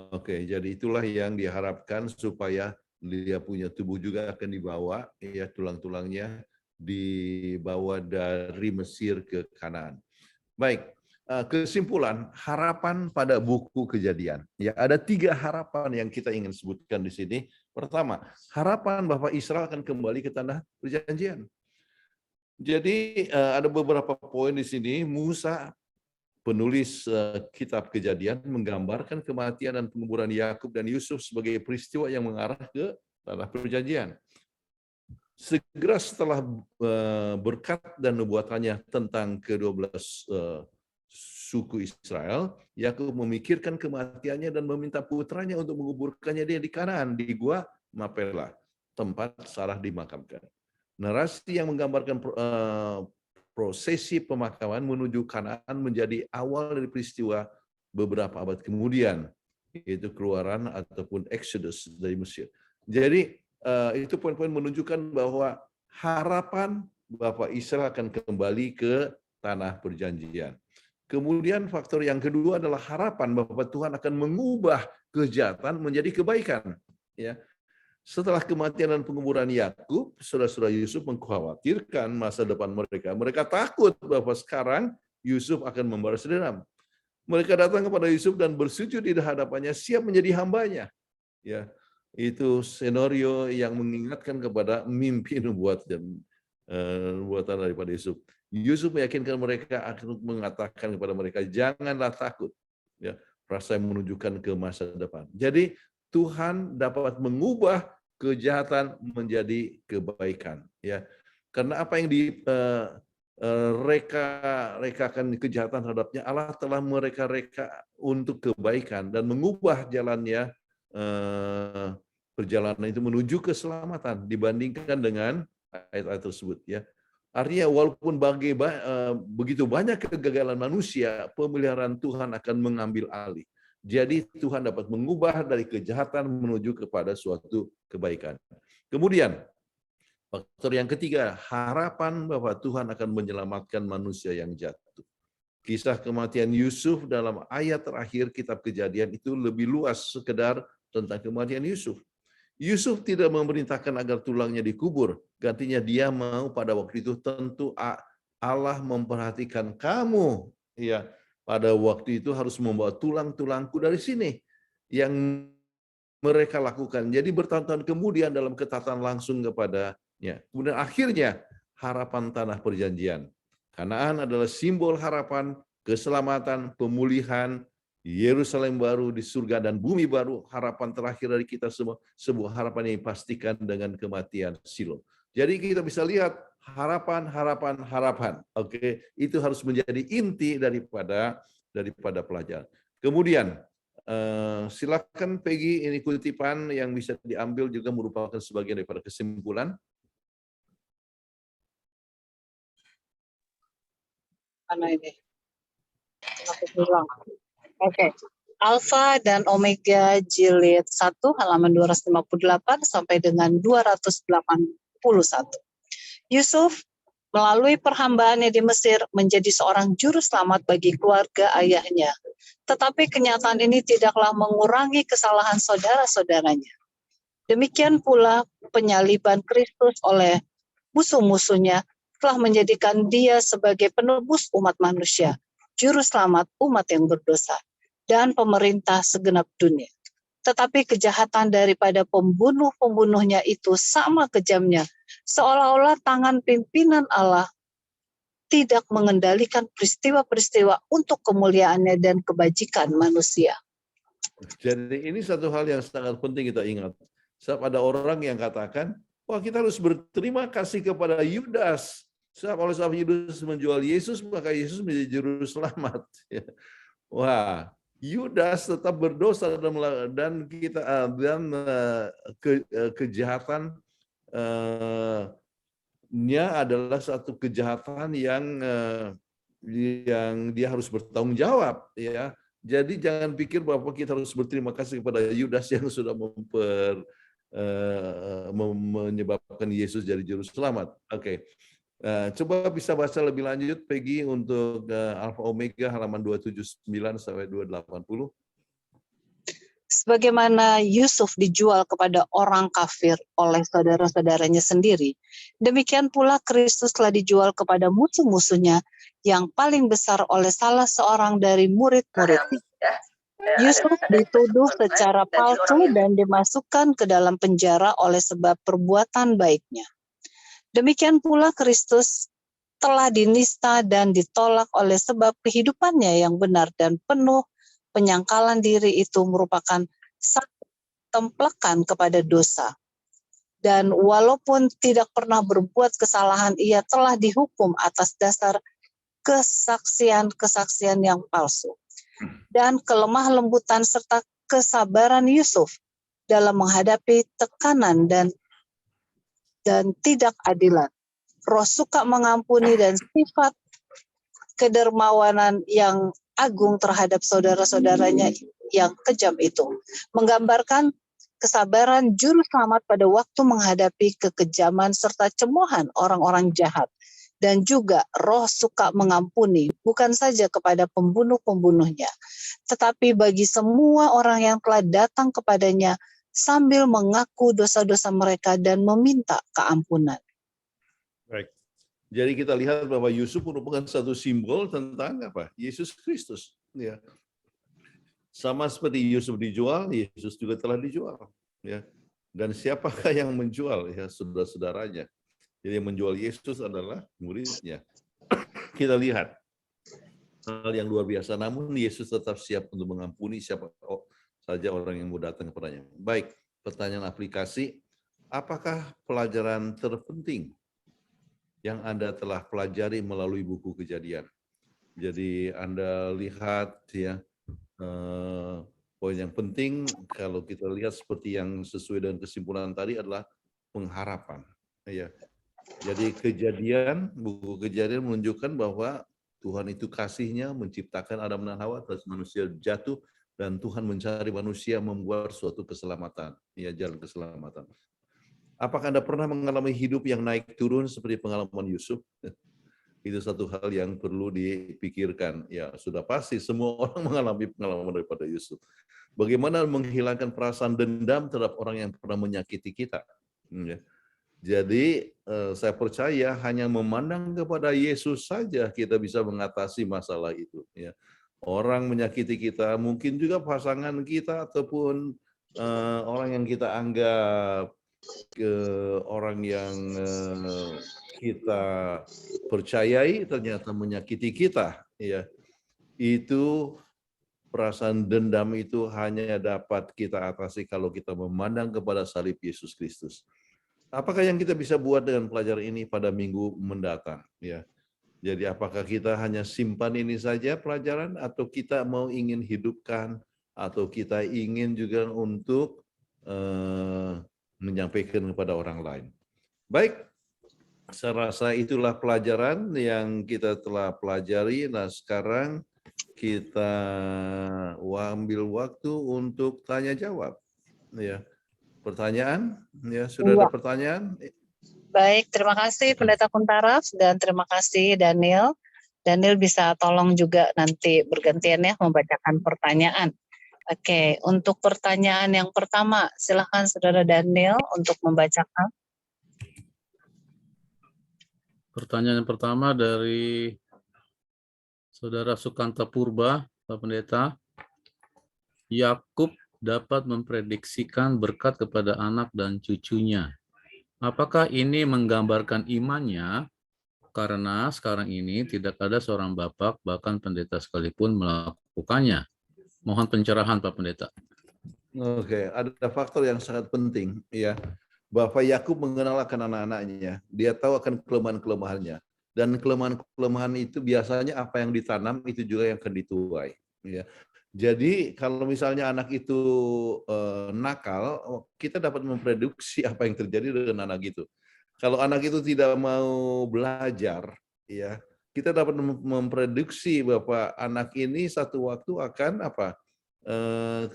Oke, jadi itulah yang diharapkan supaya dia punya tubuh juga akan dibawa, ya, tulang-tulangnya dibawa dari Mesir ke Kanaan. Baik, kesimpulan harapan pada buku Kejadian. Ya, ada 3 harapan yang kita ingin sebutkan di sini. Pertama, harapan bahwa Israel akan kembali ke tanah perjanjian. Jadi ada beberapa poin di sini. Musa, penulis kitab Kejadian, menggambarkan kematian dan penguburan Yakub dan Yusuf sebagai peristiwa yang mengarah ke tanah perjanjian. Segera setelah berkat dan nubuatannya tentang ke-12 suku Israel, Yakub memikirkan kematiannya dan meminta putranya untuk menguburkannya dia di Kanaan, di Gua Mapela, tempat Sarah dimakamkan. Narasi yang menggambarkan prosesi pemakaman menuju Kanaan menjadi awal dari peristiwa beberapa abad kemudian, yaitu keluaran ataupun Exodus dari Mesir. Jadi itu poin-poin menunjukkan bahwa harapan bahwa Israel akan kembali ke tanah perjanjian. Kemudian faktor yang kedua adalah harapan bahwa Tuhan akan mengubah kejahatan menjadi kebaikan. Ya. Setelah kematian dan penguburan Yakub, saudara-saudara Yusuf mengkhawatirkan masa depan mereka. Mereka takut bahwa sekarang Yusuf akan membalas dendam. Mereka datang kepada Yusuf dan bersujud di hadapannya, siap menjadi hambanya. Ya. Itu skenario yang mengingatkan kepada mimpi nubuatan daripada Yusuf. Yusuf meyakinkan mereka, akan mengatakan kepada mereka, janganlah takut. Ya, rasa yang menunjukkan ke masa depan. Jadi Tuhan dapat mengubah kejahatan menjadi kebaikan. Ya, karena apa yang rekakan kejahatan terhadapnya, Allah telah mereka-reka untuk kebaikan dan mengubah jalannya. Perjalanan itu menuju keselamatan dibandingkan dengan ayat-ayat tersebut, ya. Artinya walaupun begitu banyak kegagalan manusia, pemeliharaan Tuhan akan mengambil alih. Jadi Tuhan dapat mengubah dari kejahatan menuju kepada suatu kebaikan. Kemudian faktor yang ketiga, harapan bahwa Tuhan akan menyelamatkan manusia yang jatuh. Kisah kematian Yusuf dalam ayat terakhir kitab Kejadian itu lebih luas sekedar tentang kematian Yusuf. Yusuf tidak memerintahkan agar tulangnya dikubur. Gantinya dia mau pada waktu itu tentu Allah memperhatikan kamu. Ya, pada waktu itu harus membawa tulang-tulangku dari sini. Yang mereka lakukan. Jadi bertahun-tahun kemudian dalam ketatan langsung kepadanya. Kemudian akhirnya harapan tanah perjanjian. Kanaan adalah simbol harapan, keselamatan, pemulihan, Yerusalem baru di surga dan bumi baru, harapan terakhir dari kita semua, sebuah harapan yang dipastikan dengan kematian Silo. Jadi kita bisa lihat harapan. Oke, itu harus menjadi inti daripada pelajaran. Kemudian silakan Peggy, ini kutipan yang bisa diambil juga merupakan sebagian daripada kesimpulan. Mana ini? Aku bilang. Oke. Alfa dan Omega jilid 1 halaman 258 sampai dengan 281. Yusuf melalui perhambaannya di Mesir menjadi seorang juru selamat bagi keluarga ayahnya. Tetapi kenyataan ini tidaklah mengurangi kesalahan saudara-saudaranya. Demikian pula penyaliban Kristus oleh musuh-musuhnya telah menjadikan dia sebagai penebus umat manusia, juru selamat umat yang berdosa, dan pemerintah segenap dunia. Tetapi kejahatan daripada pembunuh-pembunuhnya itu sama kejamnya, seolah-olah tangan pimpinan Allah tidak mengendalikan peristiwa-peristiwa untuk kemuliaannya dan kebajikan manusia. Jadi ini satu hal yang sangat penting kita ingat. Sebab ada orang yang katakan, wah kita harus berterima kasih kepada Yudas. Sebab oleh sebab Yudas menjual Yesus, maka Yesus menjadi juru selamat. Wah, Yudas tetap berdosa dan kejahatan adalah satu kejahatan yang dia harus bertanggung jawab, ya. Jadi jangan pikir bahwa kita harus berterima kasih kepada Yudas yang sudah menyebabkan Yesus jadi juru selamat. Oke. Coba bisa baca lebih lanjut Peggy untuk Alfa Omega halaman 279 sampai 280. Sebagaimana Yusuf dijual kepada orang kafir oleh saudara-saudaranya sendiri, demikian pula Kristus telah dijual kepada musuh-musuhnya yang paling besar oleh salah seorang dari murid-muridnya. Yusuf dituduh secara palsu dan dimasukkan ke dalam penjara oleh sebab perbuatan baiknya. Demikian pula Kristus telah dinista dan ditolak oleh sebab kehidupannya yang benar dan penuh penyangkalan diri itu merupakan satu templekan kepada dosa. Dan walaupun tidak pernah berbuat kesalahan, ia telah dihukum atas dasar kesaksian-kesaksian yang palsu. Dan kelemah lembutan serta kesabaran Yusuf dalam menghadapi tekanan dan tidak adilan, roh suka mengampuni dan sifat kedermawanan yang agung terhadap saudara-saudaranya yang kejam itu, menggambarkan kesabaran juru selamat pada waktu menghadapi kekejaman serta cemoohan orang-orang jahat, dan juga roh suka mengampuni bukan saja kepada pembunuh-pembunuhnya, tetapi bagi semua orang yang telah datang kepadanya sambil mengaku dosa-dosa mereka dan meminta keampunan. Baik. Jadi kita lihat bahwa Yusuf merupakan satu simbol tentang apa? Yesus Kristus. Ya. Sama seperti Yusuf dijual, Yesus juga telah dijual. Ya. Dan siapakah yang menjual? Ya, saudara-saudaranya. Jadi yang menjual Yesus adalah muridnya. Kita lihat hal yang luar biasa. Namun Yesus tetap siap untuk mengampuni siapa saja orang yang mau datang kepadanya. Baik, pertanyaan aplikasi. Apakah pelajaran terpenting yang Anda telah pelajari melalui buku Kejadian? Jadi Anda lihat ya, poin yang penting kalau kita lihat seperti yang sesuai dengan kesimpulan tadi adalah pengharapan. Ya. Jadi buku Kejadian menunjukkan bahwa Tuhan itu kasihnya menciptakan Adam dan Hawa, terus manusia jatuh, dan Tuhan mencari manusia membuat suatu keselamatan, ya, jalan keselamatan. Apakah Anda pernah mengalami hidup yang naik turun seperti pengalaman Yusuf? Itu satu hal yang perlu dipikirkan. Ya, sudah pasti semua orang mengalami pengalaman daripada Yusuf. Bagaimana menghilangkan perasaan dendam terhadap orang yang pernah menyakiti kita? Ya. Jadi saya percaya hanya memandang kepada Yesus saja kita bisa mengatasi masalah itu. Ya. Orang menyakiti kita, mungkin juga pasangan kita ataupun orang yang kita anggap orang yang kita percayai ternyata menyakiti kita. Ya. Itu perasaan dendam itu hanya dapat kita atasi kalau kita memandang kepada salib Yesus Kristus. Apakah yang kita bisa buat dengan pelajaran ini pada minggu mendatang? Ya. Jadi apakah kita hanya simpan ini saja pelajaran atau kita mau ingin hidupkan atau kita ingin juga untuk menyampaikan kepada orang lain. Baik, saya rasa itulah pelajaran yang kita telah pelajari. Nah, sekarang kita ambil waktu untuk tanya jawab. Ya, pertanyaan? Ya, sudah ada Iya. pertanyaan? Baik, terima kasih Pendeta Kuntaraf dan terima kasih Daniel. Daniel bisa tolong juga nanti bergantian ya membacakan pertanyaan. Oke, untuk pertanyaan yang pertama, silakan Saudara Daniel untuk membacakan. Pertanyaan yang pertama dari Saudara Sukanta Purba, Pak Pendeta. Yakub dapat memprediksikan berkat kepada anak dan cucunya. Apakah ini menggambarkan imannya? Karena sekarang ini tidak ada seorang bapak, bahkan pendeta sekalipun melakukannya. Mohon pencerahan Pak Pendeta. Oke, ada faktor yang sangat penting, ya. Bapak Yakub mengenal akan anak-anaknya. Dia tahu akan kelemahan-kelemahannya. Dan kelemahan-kelemahan itu biasanya apa yang ditanam itu juga yang akan dituai. Ya. Jadi kalau misalnya anak itu nakal, kita dapat memprediksi apa yang terjadi dengan anak itu. Kalau anak itu tidak mau belajar, ya kita dapat memprediksi bahwa anak ini satu waktu akan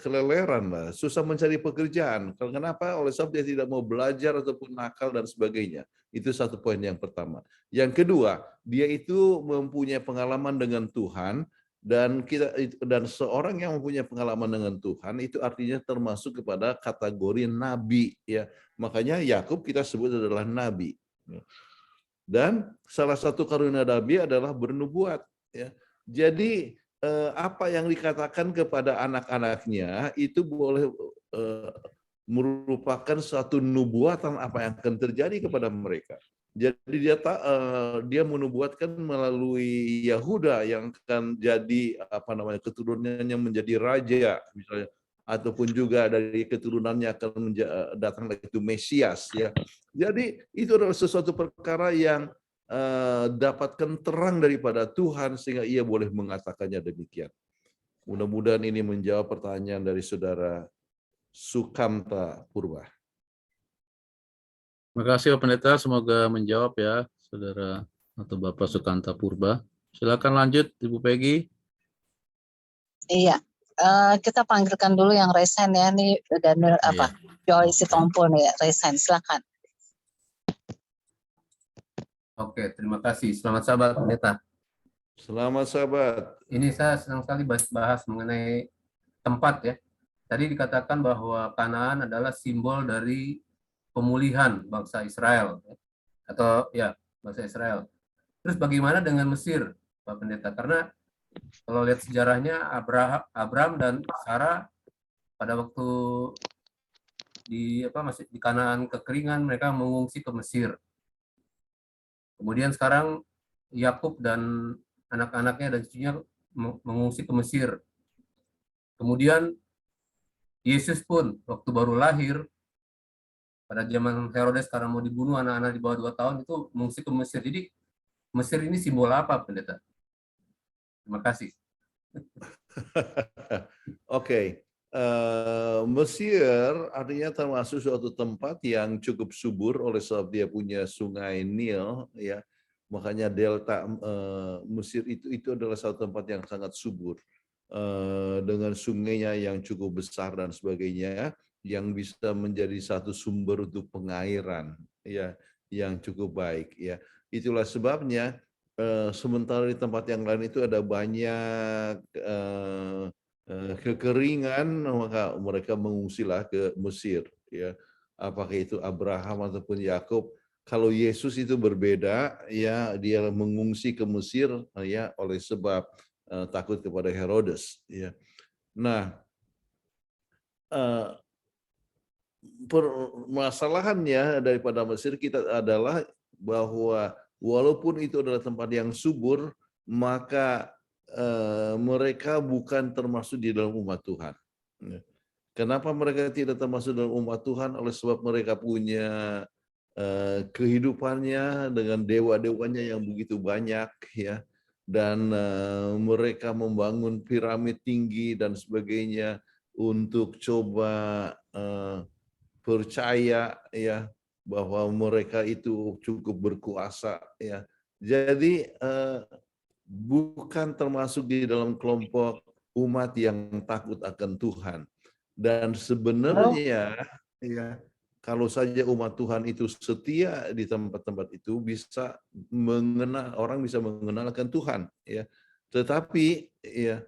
keleleran lah, susah mencari pekerjaan. Kenapa? Oleh sebab dia tidak mau belajar ataupun nakal dan sebagainya. Itu satu poin yang pertama. Yang kedua, dia itu mempunyai pengalaman dengan Tuhan, dan seorang yang mempunyai pengalaman dengan Tuhan itu artinya termasuk kepada kategori nabi, ya. Makanya Yakub kita sebut adalah nabi. Dan salah satu karunia nabi adalah bernubuat, ya. Jadi apa yang dikatakan kepada anak-anaknya itu boleh merupakan suatu nubuatan apa yang akan terjadi kepada mereka. Jadi dia menubuatkan melalui Yahuda yang akan jadi keturunannya menjadi raja misalnya, ataupun juga dari keturunannya akan datang lagi itu Mesias, ya. Jadi itu adalah sesuatu perkara yang dapatkan terang daripada Tuhan sehingga ia boleh mengatakannya demikian. Mudah-mudahan ini menjawab pertanyaan dari Saudara Sukamta Purba. Terima kasih Pak Pendeta, semoga menjawab ya Saudara atau Bapak Sukanta Purba. Silakan lanjut Ibu Peggy. Iya, kita panggilkan dulu yang resen ya, nih Daniel Joy Sitompo nih, resen, silakan. Oke, terima kasih. Selamat sahabat Pendeta. Selamat sahabat. Ini saya senang sekali bahas mengenai tempat ya. Tadi dikatakan bahwa Kanaan adalah simbol dari pemulihan bangsa Israel, atau ya bangsa Israel. Terus bagaimana dengan Mesir, Pak Pendeta? Karena kalau lihat sejarahnya Abraham dan Sarah pada waktu masih di Kanaan kekeringan, mereka mengungsi ke Mesir. Kemudian sekarang Yakub dan anak-anaknya dan cucunya mengungsi ke Mesir. Kemudian Yesus pun waktu baru lahir, pada zaman Herodes karena mau dibunuh anak-anak di bawah 2 tahun itu mengungsi ke Mesir. Jadi Mesir ini simbol apa, Pendeta? Terima kasih. Oke. Mesir artinya termasuk suatu tempat yang cukup subur oleh sebab dia punya sungai Nil, ya. Makanya delta Mesir itu adalah satu tempat yang sangat subur dengan sungainya yang cukup besar dan sebagainya, yang bisa menjadi satu sumber untuk pengairan, ya, yang cukup baik, ya. Itulah sebabnya sementara di tempat yang lain itu ada banyak kekeringan, maka mereka mengungsilah ke Mesir, ya. Apakah itu Abraham ataupun Yakub. Kalau Yesus itu berbeda, ya, dia mengungsi ke Mesir, ya, oleh sebab takut kepada Herodes, ya. Nah, permasalahannya daripada Mesir kita adalah bahwa walaupun itu adalah tempat yang subur, maka mereka bukan termasuk di dalam umat Tuhan. Kenapa mereka tidak termasuk dalam umat Tuhan? Oleh sebab mereka punya kehidupannya dengan dewa-dewanya yang begitu banyak, ya, dan mereka membangun piramid tinggi dan sebagainya untuk coba percaya, ya, bahwa mereka itu cukup berkuasa, ya. Jadi bukan termasuk di dalam kelompok umat yang takut akan Tuhan. Dan sebenarnya ya, kalau saja umat Tuhan itu setia di tempat-tempat itu, bisa orang bisa mengenalkan Tuhan, ya. Tetapi ya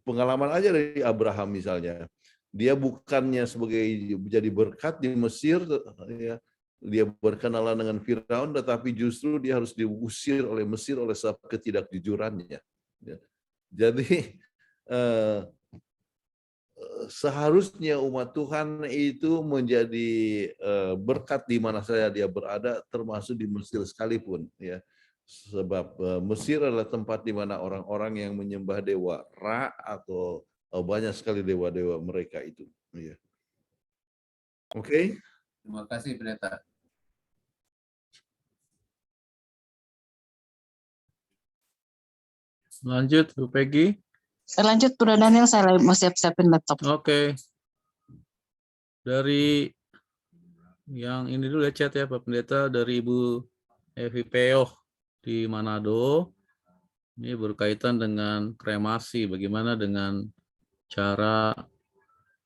pengalaman aja dari Abraham misalnya, dia bukannya sebagai jadi berkat di Mesir, ya, dia berkenalan dengan Firaun, tetapi justru dia harus diusir oleh Mesir oleh sebab ketidakjujurannya. Ya. Jadi seharusnya umat Tuhan itu menjadi berkat di mana saja dia berada, termasuk di Mesir sekalipun, ya. Sebab Mesir adalah tempat di mana orang-orang yang menyembah dewa Ra atau banyak sekali dewa-dewa mereka itu. Ya. Oke. Terima kasih, Pendeta. Lanjut, Bu Peggy. Lanjut, Bro Daniel, saya mau siap-siapin laptop. Oke. Dari yang ini dulu ya chat ya Pak Pendeta, dari Ibu Evi Peoh di Manado. Ini berkaitan dengan kremasi. Bagaimana dengan cara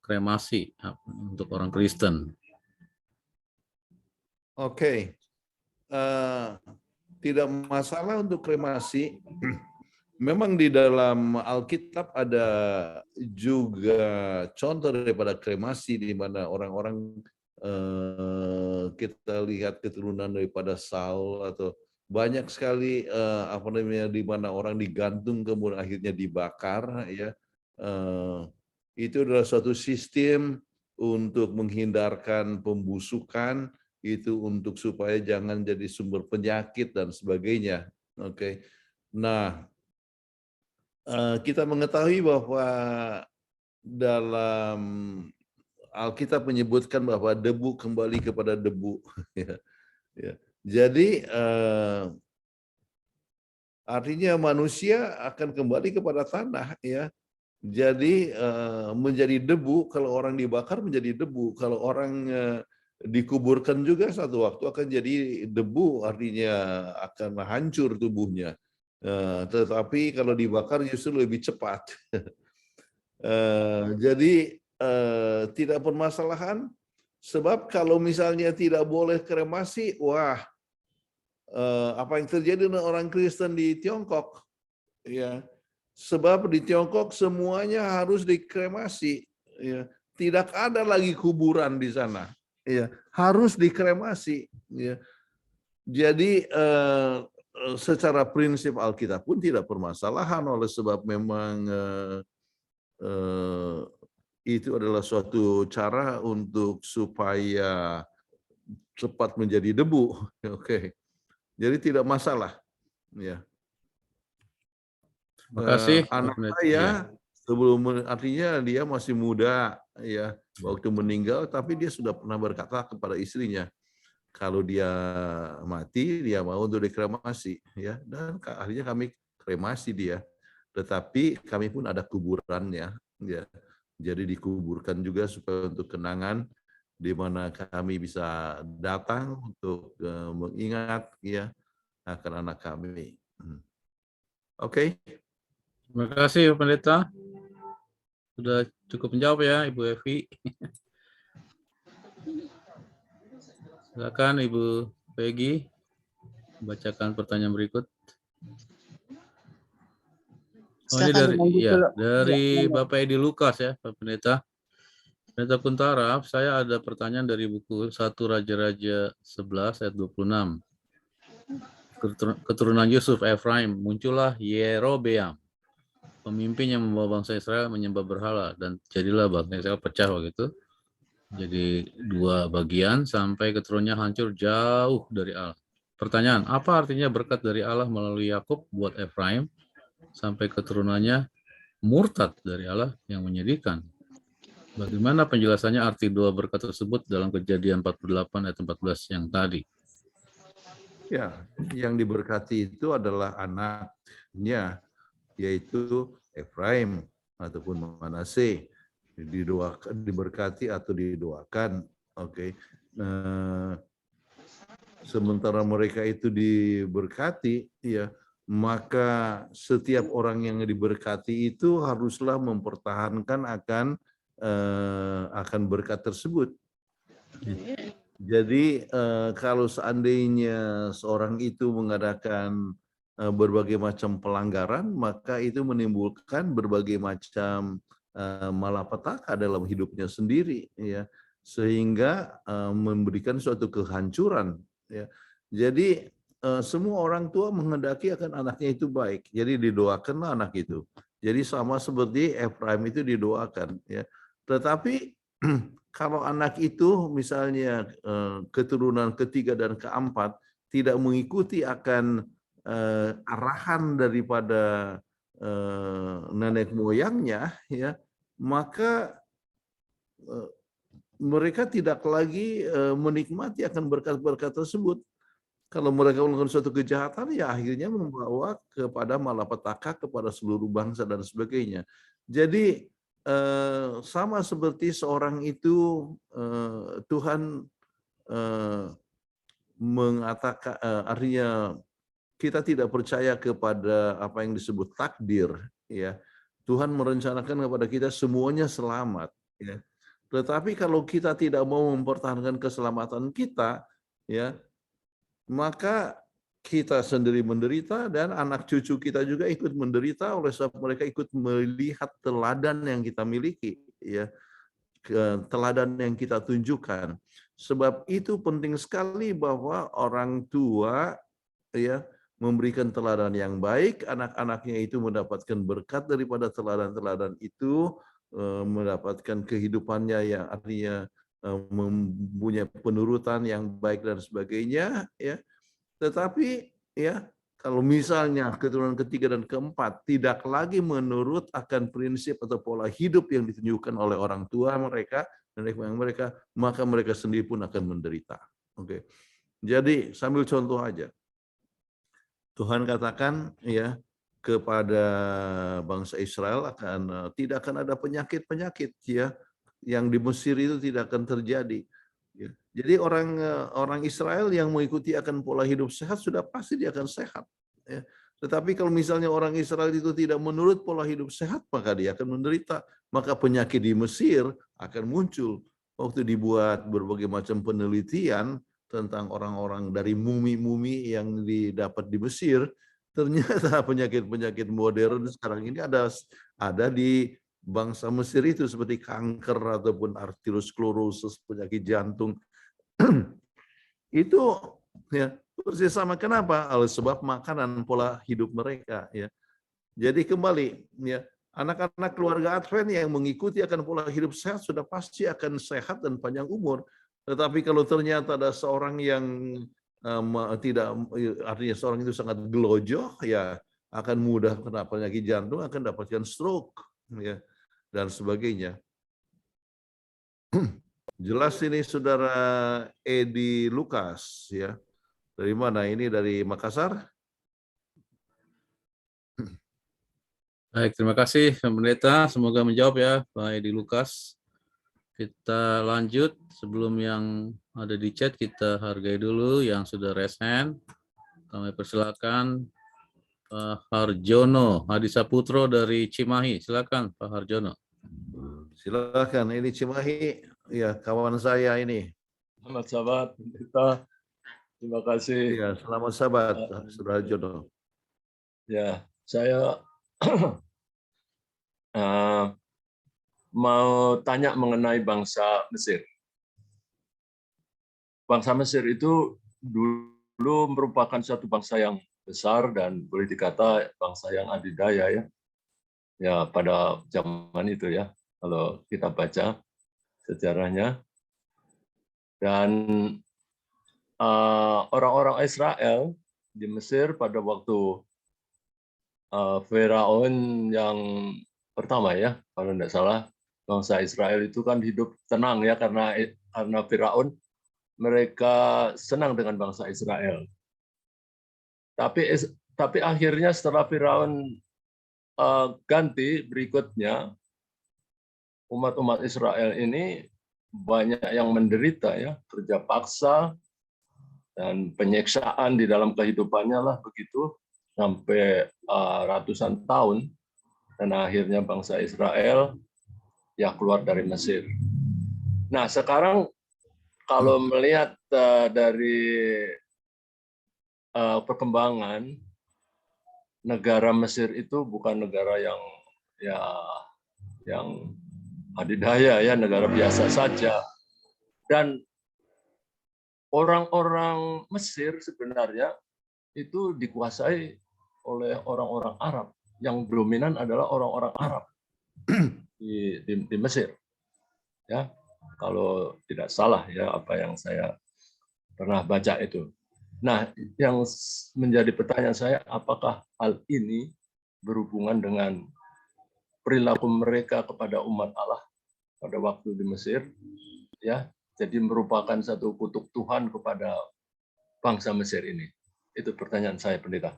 kremasi untuk orang Kristen? Oke. Tidak masalah untuk kremasi. Memang di dalam Alkitab ada juga contoh daripada kremasi di mana orang-orang kita lihat keturunan daripada Saul atau banyak sekali di mana orang digantung kemudian akhirnya dibakar, ya. Itu adalah suatu sistem untuk menghindarkan pembusukan, itu untuk supaya jangan jadi sumber penyakit dan sebagainya. Oke. Nah, kita mengetahui bahwa dalam Alkitab menyebutkan bahwa debu kembali kepada debu. Ya. Jadi artinya manusia akan kembali kepada tanah, ya. Jadi menjadi debu, kalau orang dibakar menjadi debu, kalau orang dikuburkan juga satu waktu akan jadi debu, artinya akan hancur tubuhnya. Tetapi kalau dibakar justru lebih cepat. Jadi tidak permasalahan, sebab kalau misalnya tidak boleh kremasi, wah, apa yang terjadi dengan orang Kristen di Tiongkok, ya. Sebab di Tiongkok semuanya harus dikremasi, ya. Tidak ada lagi kuburan di sana, ya. Harus dikremasi, ya. Jadi secara prinsip Alkitab pun tidak permasalahan, oleh sebab memang itu adalah suatu cara untuk supaya cepat menjadi debu. Oke. Jadi tidak masalah, ya. Terima kasih. Anak Pak saya ya. sebelum, artinya dia masih muda, ya, waktu meninggal, tapi dia sudah pernah berkata kepada istrinya kalau dia mati dia mau untuk dikremasi, ya, dan akhirnya kami kremasi dia. Tetapi kami pun ada kuburannya, ya. Jadi dikuburkan juga supaya untuk kenangan di mana kami bisa datang untuk mengingat, ya, akan anak kami. Oke. Terima kasih Pak Pendeta. Sudah cukup menjawab ya Ibu Evi. Silakan Ibu Peggy bacakan pertanyaan berikut. Oh, ini dari Bapak Edi Lukas ya, Pak Pendeta. Pendeta Kuntara, saya ada pertanyaan dari buku 1 Raja-Raja 11 ayat 26. Keturunan Yusuf, Efraim, muncullah Yerobeam, pemimpin yang membawa bangsa Israel menyembah berhala, dan jadilah bangsa Israel pecah begitu. Jadi 2 bagian sampai keturunannya hancur jauh dari Allah. Pertanyaan, apa artinya berkat dari Allah melalui Yakub buat Efraim sampai keturunannya murtad dari Allah yang menyedihkan? Bagaimana penjelasannya arti 2 berkat tersebut dalam Kejadian 48 ayat 14 yang tadi? Ya, yang diberkati itu adalah anaknya, yaitu Efraim ataupun Manase. Diberkati atau didoakan Oke. Sementara mereka itu diberkati, ya, maka setiap orang yang diberkati itu haruslah mempertahankan akan berkat tersebut. Jadi kalau seandainya seorang itu mengadakan berbagai macam pelanggaran, maka itu menimbulkan berbagai macam malapetaka dalam hidupnya sendiri, ya, sehingga memberikan suatu kehancuran, ya. Jadi semua orang tua menghendaki akan anaknya itu baik, jadi didoakanlah anak itu. Jadi sama seperti Efraim itu didoakan, ya. Tetapi kalau anak itu misalnya keturunan ketiga dan keempat tidak mengikuti akan arahan daripada nenek moyangnya, ya, maka mereka tidak lagi menikmati akan berkat-berkat tersebut. Kalau mereka melakukan suatu kejahatan, ya akhirnya membawa kepada malapetaka kepada seluruh bangsa dan sebagainya. Jadi sama seperti seorang itu, Tuhan mengatakan, artinya kita tidak percaya kepada apa yang disebut takdir, ya. Tuhan merencanakan kepada kita semuanya selamat, ya. Tetapi kalau kita tidak mau mempertahankan keselamatan kita, ya, maka kita sendiri menderita dan anak cucu kita juga ikut menderita oleh sebab mereka ikut melihat teladan yang kita miliki, ya, teladan yang kita tunjukkan. Sebab itu penting sekali bahwa orang tua, ya, memberikan teladan yang baik, anak-anaknya itu mendapatkan berkat daripada teladan-teladan itu, mendapatkan kehidupannya yang artinya mempunyai penurutan yang baik dan sebagainya, ya. Tetapi, ya, kalau misalnya keturunan ketiga dan keempat tidak lagi menurut akan prinsip atau pola hidup yang ditunjukkan oleh orang tua mereka, nenek moyang mereka, maka mereka sendiri pun akan menderita. Oke. Jadi sambil contoh aja. Tuhan katakan, ya, kepada bangsa Israel tidak akan ada penyakit-penyakit, ya, yang di Mesir itu tidak akan terjadi. Ya. Jadi orang Israel yang mengikuti akan pola hidup sehat sudah pasti dia akan sehat. Ya. Tetapi kalau misalnya orang Israel itu tidak menurut pola hidup sehat, maka dia akan menderita. Maka penyakit di Mesir akan muncul. Waktu dibuat berbagai macam penelitian tentang orang-orang dari mumi-mumi yang didapat di Mesir, ternyata penyakit-penyakit modern sekarang ini ada di bangsa Mesir itu seperti kanker ataupun arteriosklerosis, penyakit jantung. Itu, ya, persis sama. Kenapa? Oleh sebab makanan, pola hidup mereka, ya. Jadi kembali, ya, anak-anak keluarga Advent yang mengikuti akan pola hidup sehat sudah pasti akan sehat dan panjang umur. Tetapi kalau ternyata ada seorang yang tidak, artinya seorang itu sangat gelojoh, ya akan mudah kena penyakit jantung, akan dapatkan stroke, ya, dan sebagainya. Jelas ini saudara Edi Lukas, ya. Dari mana ini? Dari Makassar? Baik, terima kasih Pendeta. Semoga menjawab ya Pak Edi Lukas. Kita lanjut. Sebelum yang ada di chat, kita hargai dulu yang sudah raise hand. Kami persilakan Pak Harjono Hadisaputro dari Cimahi. Silakan Pak Harjono. Silakan, ini Cimahi, ya, kawan saya ini. Selamat sahabat, Pendeta. Terima kasih. Ya, selamat sahabat, Saudara Jono. Ya, saya mau tanya mengenai bangsa Mesir. Bangsa Mesir itu dulu merupakan suatu bangsa yang besar dan boleh dikata bangsa yang adidaya, ya. Ya, pada zaman itu, ya, kalau kita baca sejarahnya. Dan orang-orang Israel di Mesir pada waktu Firaun yang pertama, ya, kalau tidak salah, bangsa Israel itu kan hidup tenang, ya, karena Firaun, mereka senang dengan bangsa Israel. Tapi akhirnya setelah Firaun ganti, berikutnya umat-umat Israel ini banyak yang menderita ya, kerja paksa dan penyiksaan di dalam kehidupannya lah begitu sampai ratusan tahun, dan akhirnya bangsa Israel ya keluar dari Mesir. Nah, sekarang kalau melihat dari perkembangan, negara Mesir itu bukan negara yang adidaya ya, negara biasa saja. Dan orang-orang Mesir sebenarnya itu dikuasai oleh orang-orang Arab. Yang dominan adalah orang-orang Arab di Mesir. Ya, kalau tidak salah ya apa yang saya pernah baca itu. Nah, yang menjadi pertanyaan saya, apakah hal ini berhubungan dengan perilaku mereka kepada umat Allah pada waktu di Mesir, ya, jadi merupakan satu kutuk Tuhan kepada bangsa Mesir ini. Itu pertanyaan saya, Pendeta.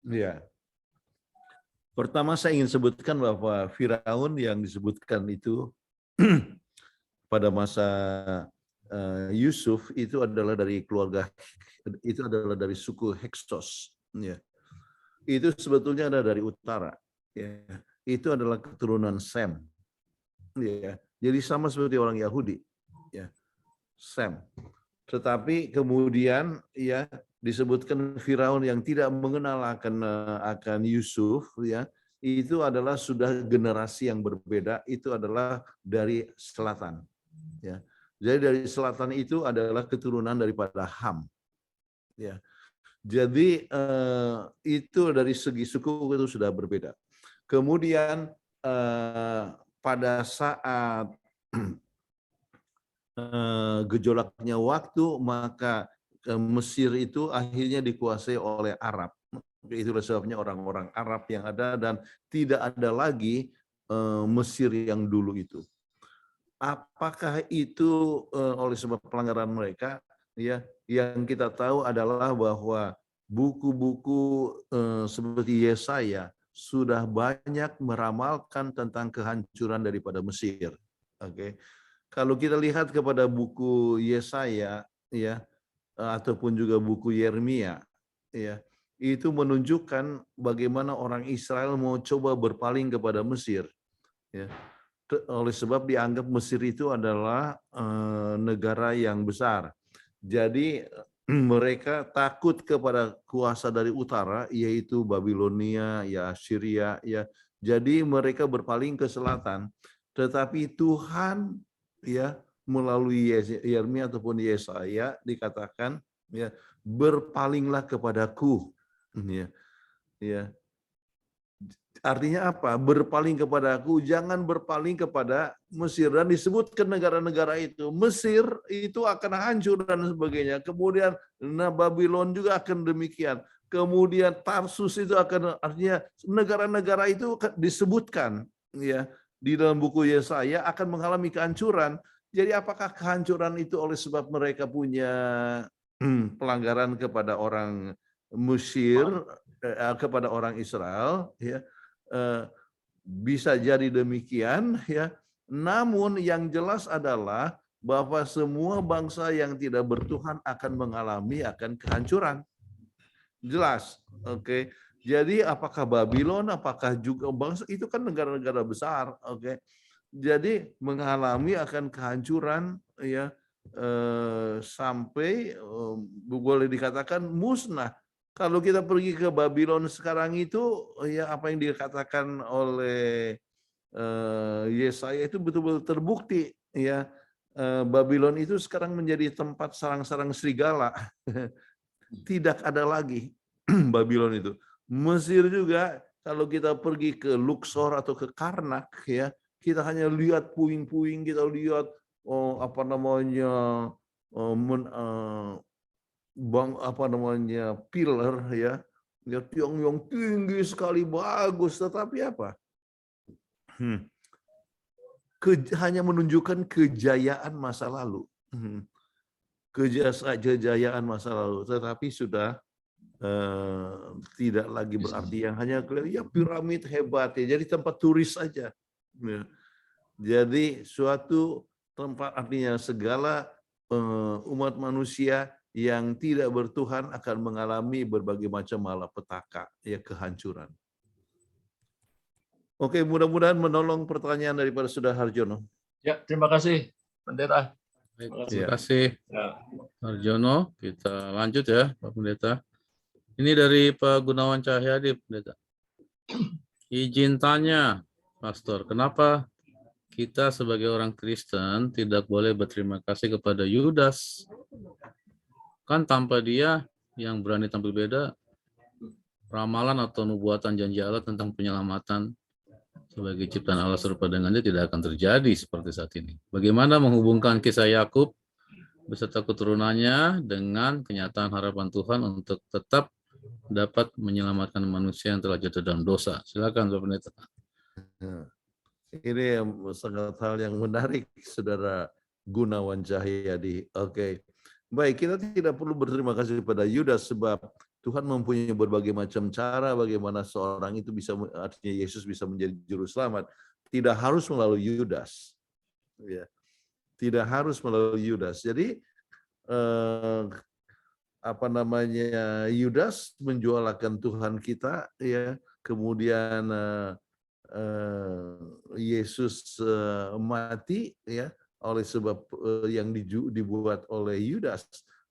Ya. Pertama saya ingin sebutkan bahwa Firaun yang disebutkan itu pada masa Yusuf itu adalah dari keluarga, itu adalah dari suku Hyksos. Ya. Itu sebetulnya ada dari utara. Ya. Itu adalah keturunan Sem. Ya. Jadi sama seperti orang Yahudi. Ya. Sem. Tetapi kemudian ya disebutkan Firaun yang tidak mengenal akan Yusuf, ya itu adalah sudah generasi yang berbeda, itu adalah dari selatan, ya. Jadi dari selatan itu adalah keturunan daripada Ham, ya. Jadi itu dari segi suku itu sudah berbeda. Kemudian pada saat gejolaknya waktu, maka Mesir itu akhirnya dikuasai oleh Arab. Itulah sebabnya orang-orang Arab yang ada, dan tidak ada lagi Mesir yang dulu itu. Apakah itu oleh sebab pelanggaran mereka? Ya, yang kita tahu adalah bahwa buku-buku seperti Yesaya sudah banyak meramalkan tentang kehancuran daripada Mesir. Oke. Kalau kita lihat kepada buku Yesaya, ya, ataupun juga buku Yeremia, ya, itu menunjukkan bagaimana orang Israel mau coba berpaling kepada Mesir, ya, oleh sebab dianggap Mesir itu adalah negara yang besar. Jadi mereka takut kepada kuasa dari utara, yaitu Babilonia, ya Syria, ya. Jadi mereka berpaling ke selatan. Tetapi Tuhan, ya, melalui Yeremia ataupun Yesaya dikatakan, ya, berpalinglah kepadaku, ya, ya. Artinya apa? Berpaling kepadaku, jangan berpaling kepada Mesir. Dan disebutkan negara-negara itu, Mesir itu akan hancur dan sebagainya. Kemudian Babylon juga akan demikian. Kemudian Tarsus itu akan, artinya negara-negara itu disebutkan, ya, di dalam buku Yesaya akan mengalami kehancuran. Jadi apakah kehancuran itu oleh sebab mereka punya pelanggaran kepada orang Mesir, kepada orang Israel, ya, bisa jadi demikian, ya. Namun yang jelas adalah bahwa semua bangsa yang tidak bertuhan akan mengalami kehancuran. Jelas, oke. Jadi apakah Babylon, apakah juga bangsa itu kan negara-negara besar, oke. Jadi mengalami akan kehancuran, ya, sampai boleh dikatakan musnah. Kalau kita pergi ke Babylon sekarang itu, ya apa yang dikatakan oleh Yesaya itu betul-betul terbukti, ya. Babylon itu sekarang menjadi tempat sarang-sarang serigala. Tidak ada lagi Babylon itu. Mesir juga, kalau kita pergi ke Luxor atau ke Karnak, ya, kita hanya lihat puing-puing, kita lihat apa namanya pilar, ya, tiang yang tinggi sekali, bagus, tetapi apa? Hanya menunjukkan kejayaan masa lalu, kejayaan masa lalu, tetapi sudah tidak lagi berarti, yang hanya ya piramid hebat, ya, jadi tempat turis saja. Ya. Jadi suatu tempat artinya segala umat manusia yang tidak bertuhan akan mengalami berbagai macam malapetaka, ya, kehancuran. Oke, mudah-mudahan menolong pertanyaan daripada Saudara Harjono. Ya, terima kasih, Pendeta. Baik, Terima terima Ya. kasih Ya. Harjono. Kita lanjut ya, Pak Pendeta. Ini dari Pak Gunawan Cahyadi, Pendeta. Izin tanya, Pastor, kenapa kita sebagai orang Kristen tidak boleh berterima kasih kepada Yudas? Kan tanpa dia yang berani tampil beda, ramalan atau nubuatan janji Allah tentang penyelamatan sebagai ciptaan Allah serupa dengannya tidak akan terjadi seperti saat ini. Bagaimana menghubungkan kisah Yakub beserta keturunannya dengan kenyataan harapan Tuhan untuk tetap dapat menyelamatkan manusia yang telah jatuh dalam dosa? Silakan, Pak Pendeta. Ini sangat hal yang menarik, Saudara Gunawan Cahyadi. Oke, baik, kita tidak perlu berterima kasih kepada Yudas sebab Tuhan mempunyai berbagai macam cara bagaimana seorang itu bisa, artinya Yesus bisa menjadi juru selamat. Tidak harus melalui Yudas, ya. Tidak harus melalui Yudas. Jadi Yudas menjualkan Tuhan kita, ya. Kemudian Yesus mati, ya, oleh sebab yang dibuat oleh Yudas.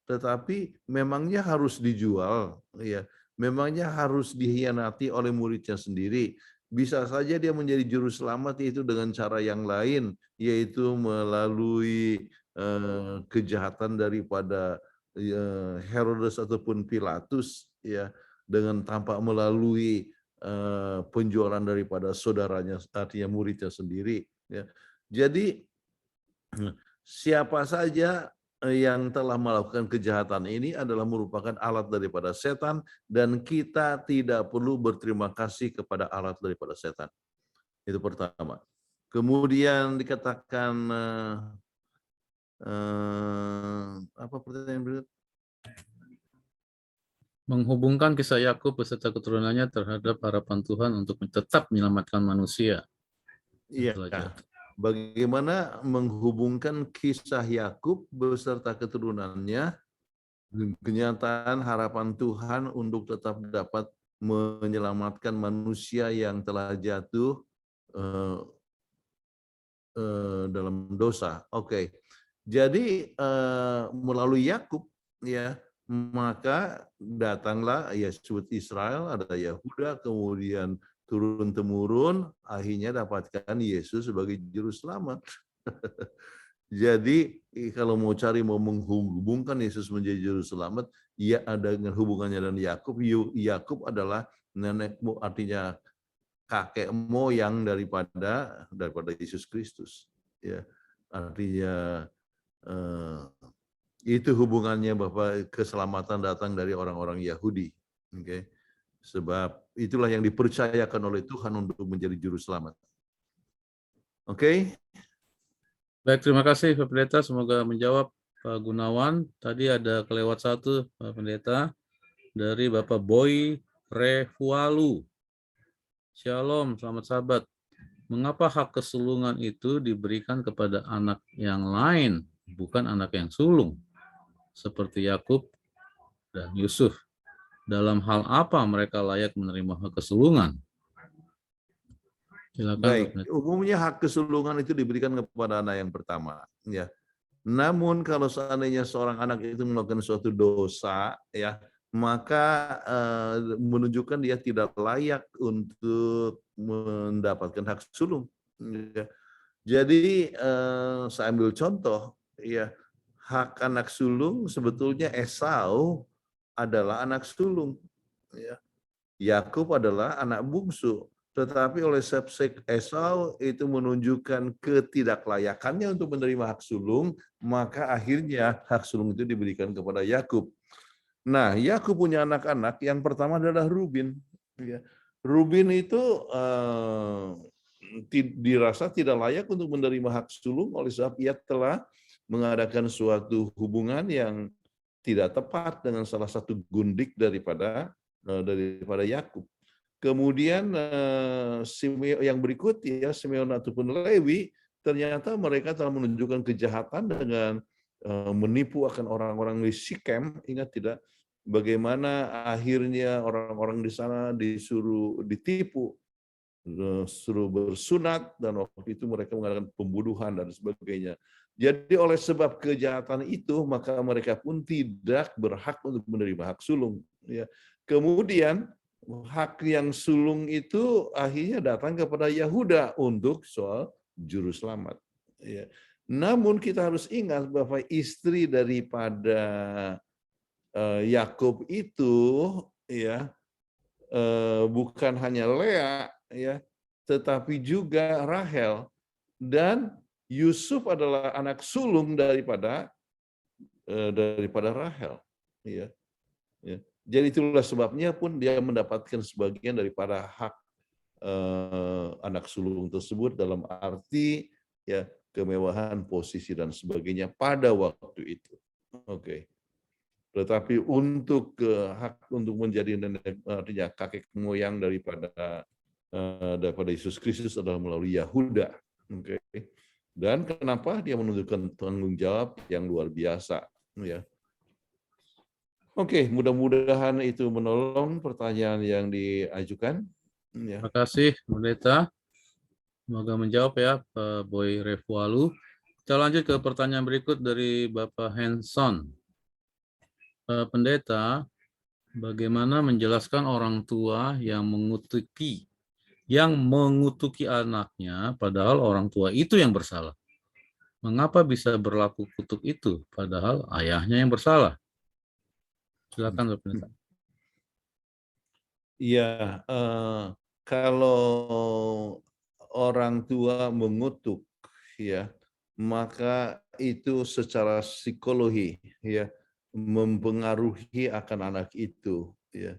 Tetapi memangnya harus dijual, ya. Memangnya harus dikhianati oleh muridnya sendiri. Bisa saja dia menjadi juru selamat itu dengan cara yang lain, yaitu melalui kejahatan daripada Herodes ataupun Pilatus, ya, dengan tanpa melalui penjualan daripada saudaranya, artinya muridnya sendiri, ya. Jadi siapa saja yang telah melakukan kejahatan ini adalah merupakan alat daripada setan, dan kita tidak perlu berterima kasih kepada alat daripada setan. Itu pertama. Kemudian dikatakan apa pertanyaan berikut? Menghubungkan kisah Yakub beserta keturunannya terhadap harapan Tuhan untuk tetap menyelamatkan manusia. Iya. Bagaimana menghubungkan kisah Yakub beserta keturunannya, kenyataan harapan Tuhan untuk tetap dapat menyelamatkan manusia yang telah jatuh dalam dosa. Oke. Jadi melalui Yakub, ya, maka datanglah Yesus Israel, ada Yahuda, kemudian turun-temurun, akhirnya dapatkan Yesus sebagai juru selamat. Jadi kalau mau menghubungkan Yesus menjadi juru selamat, ya ada dengan hubungannya dan Yakub. Yakub adalah nenekmu, artinya kakek moyang daripada Yesus Kristus. Ya, artinya itu hubungannya bahwa keselamatan datang dari orang-orang Yahudi. Oke. Sebab itulah yang dipercayakan oleh Tuhan untuk menjadi juru selamat. Oke. Baik, terima kasih Pak Pendeta. Semoga menjawab Pak Gunawan. Tadi ada kelewat satu, Pak Pendeta, dari Bapak Boy Rehualu. Shalom, selamat sahabat. Mengapa hak kesulungan itu diberikan kepada anak yang lain, bukan anak yang sulung, seperti Yakub dan Yusuf? Dalam hal apa mereka layak menerima hak kesulungan? Silakan. Baik, umumnya hak kesulungan itu diberikan kepada anak yang pertama, ya. Namun kalau seandainya seorang anak itu melakukan suatu dosa, ya, maka menunjukkan dia tidak layak untuk mendapatkan hak sulung. Ya. Jadi saya ambil contoh, ya, hak anak sulung sebetulnya Esau adalah anak sulung, ya. Yakub adalah anak bungsu, tetapi oleh sebab Esau itu menunjukkan ketidaklayakannya untuk menerima hak sulung, maka akhirnya hak sulung itu diberikan kepada Yakub. Nah, Yakub punya anak-anak, yang pertama adalah Ruben. Ya. Ruben itu dirasa tidak layak untuk menerima hak sulung oleh sebab ia telah mengadakan suatu hubungan yang tidak tepat dengan salah satu gundik daripada Yakub. Kemudian yang berikut, ya, Simeon ataupun Lewi ternyata mereka telah menunjukkan kejahatan dengan menipu akan orang-orang di Sikem. Ingat tidak? Bagaimana akhirnya orang-orang di sana disuruh ditipu, suruh bersunat, dan waktu itu mereka mengadakan pembunuhan dan sebagainya. Jadi oleh sebab kejahatan itu, maka mereka pun tidak berhak untuk menerima hak sulung. Ya. Kemudian hak yang sulung itu akhirnya datang kepada Yahuda untuk soal juru selamat. Ya. Namun kita harus ingat bahwa istri daripada Yakub itu ya bukan hanya Lea ya, tetapi juga Rahel, dan Yusuf adalah anak sulung daripada Rahel ya. Ya. Jadi itulah sebabnya pun dia mendapatkan sebagian daripada hak anak sulung tersebut, dalam arti ya kemewahan, posisi dan sebagainya pada waktu itu. Oke. Tetapi untuk hak untuk menjadi nenek, artinya kakek moyang daripada Yesus Kristus adalah melalui Yahuda. Oke. Dan kenapa dia menunjukkan tanggung jawab yang luar biasa, ya. Oke, mudah-mudahan itu menolong pertanyaan yang diajukan. Ya. Terima kasih, Pendeta. Semoga menjawab ya, Pak Boy Refualu. Kita lanjut ke pertanyaan berikut dari Bapak Hanson. Pendeta, bagaimana menjelaskan orang tua yang mengutuki anaknya, padahal orang tua itu yang bersalah? Mengapa bisa berlaku kutuk itu, padahal ayahnya yang bersalah? Silakan, Bapak Pendeta. Iya, kalau orang tua mengutuk, ya, maka itu secara psikologi, ya, mempengaruhi akan anak itu, ya.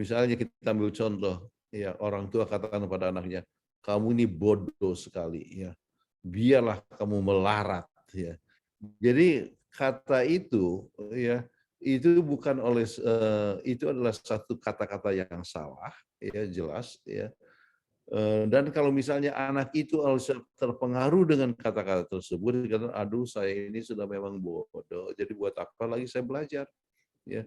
Misalnya kita ambil contoh, ya, orang tua katakan pada anaknya, kamu ini bodoh sekali, ya, biarlah kamu melarat, ya. Jadi kata itu, ya, itu bukan oleh itu adalah satu kata-kata yang salah, ya, jelas, ya. Dan kalau misalnya anak itu terpengaruh dengan kata-kata tersebut, dikatakan, aduh saya ini sudah memang bodoh, jadi buat apa lagi saya belajar, ya.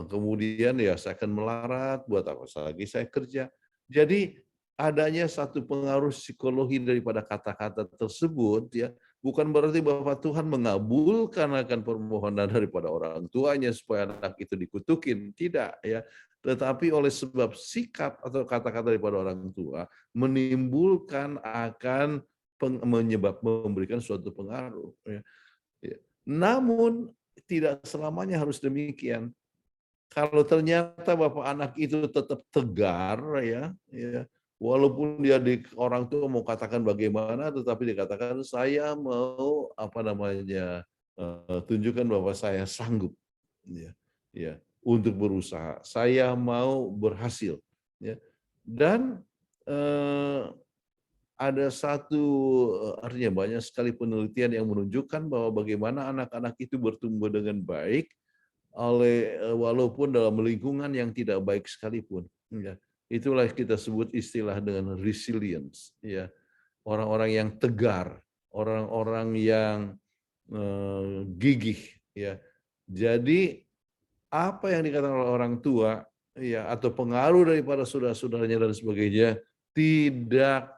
Kemudian ya saya akan melarat, buat apa lagi saya kerja. Jadi adanya satu pengaruh psikologi daripada kata-kata tersebut, ya, bukan berarti bahwa Tuhan mengabulkan akan permohonan daripada orang tuanya supaya anak itu dikutukin, tidak, ya. Tetapi oleh sebab sikap atau kata-kata daripada orang tua menimbulkan akan memberikan suatu pengaruh, ya. Namun tidak selamanya harus demikian. Kalau ternyata bapak anak itu tetap tegar, ya, walaupun dia orang tua mau katakan bagaimana, tetapi dikatakan saya mau tunjukkan bahwa saya sanggup, ya, untuk berusaha, saya mau berhasil, ya. Dan ada satu, artinya banyak sekali penelitian yang menunjukkan bahwa bagaimana anak-anak itu bertumbuh dengan baik walaupun dalam lingkungan yang tidak baik sekalipun, ya. Itulah kita sebut istilah dengan resilience, ya. Orang-orang yang tegar, orang-orang yang gigih, ya. Jadi apa yang dikatakan oleh orang tua, ya, atau pengaruh daripada saudara-saudaranya dan sebagainya tidak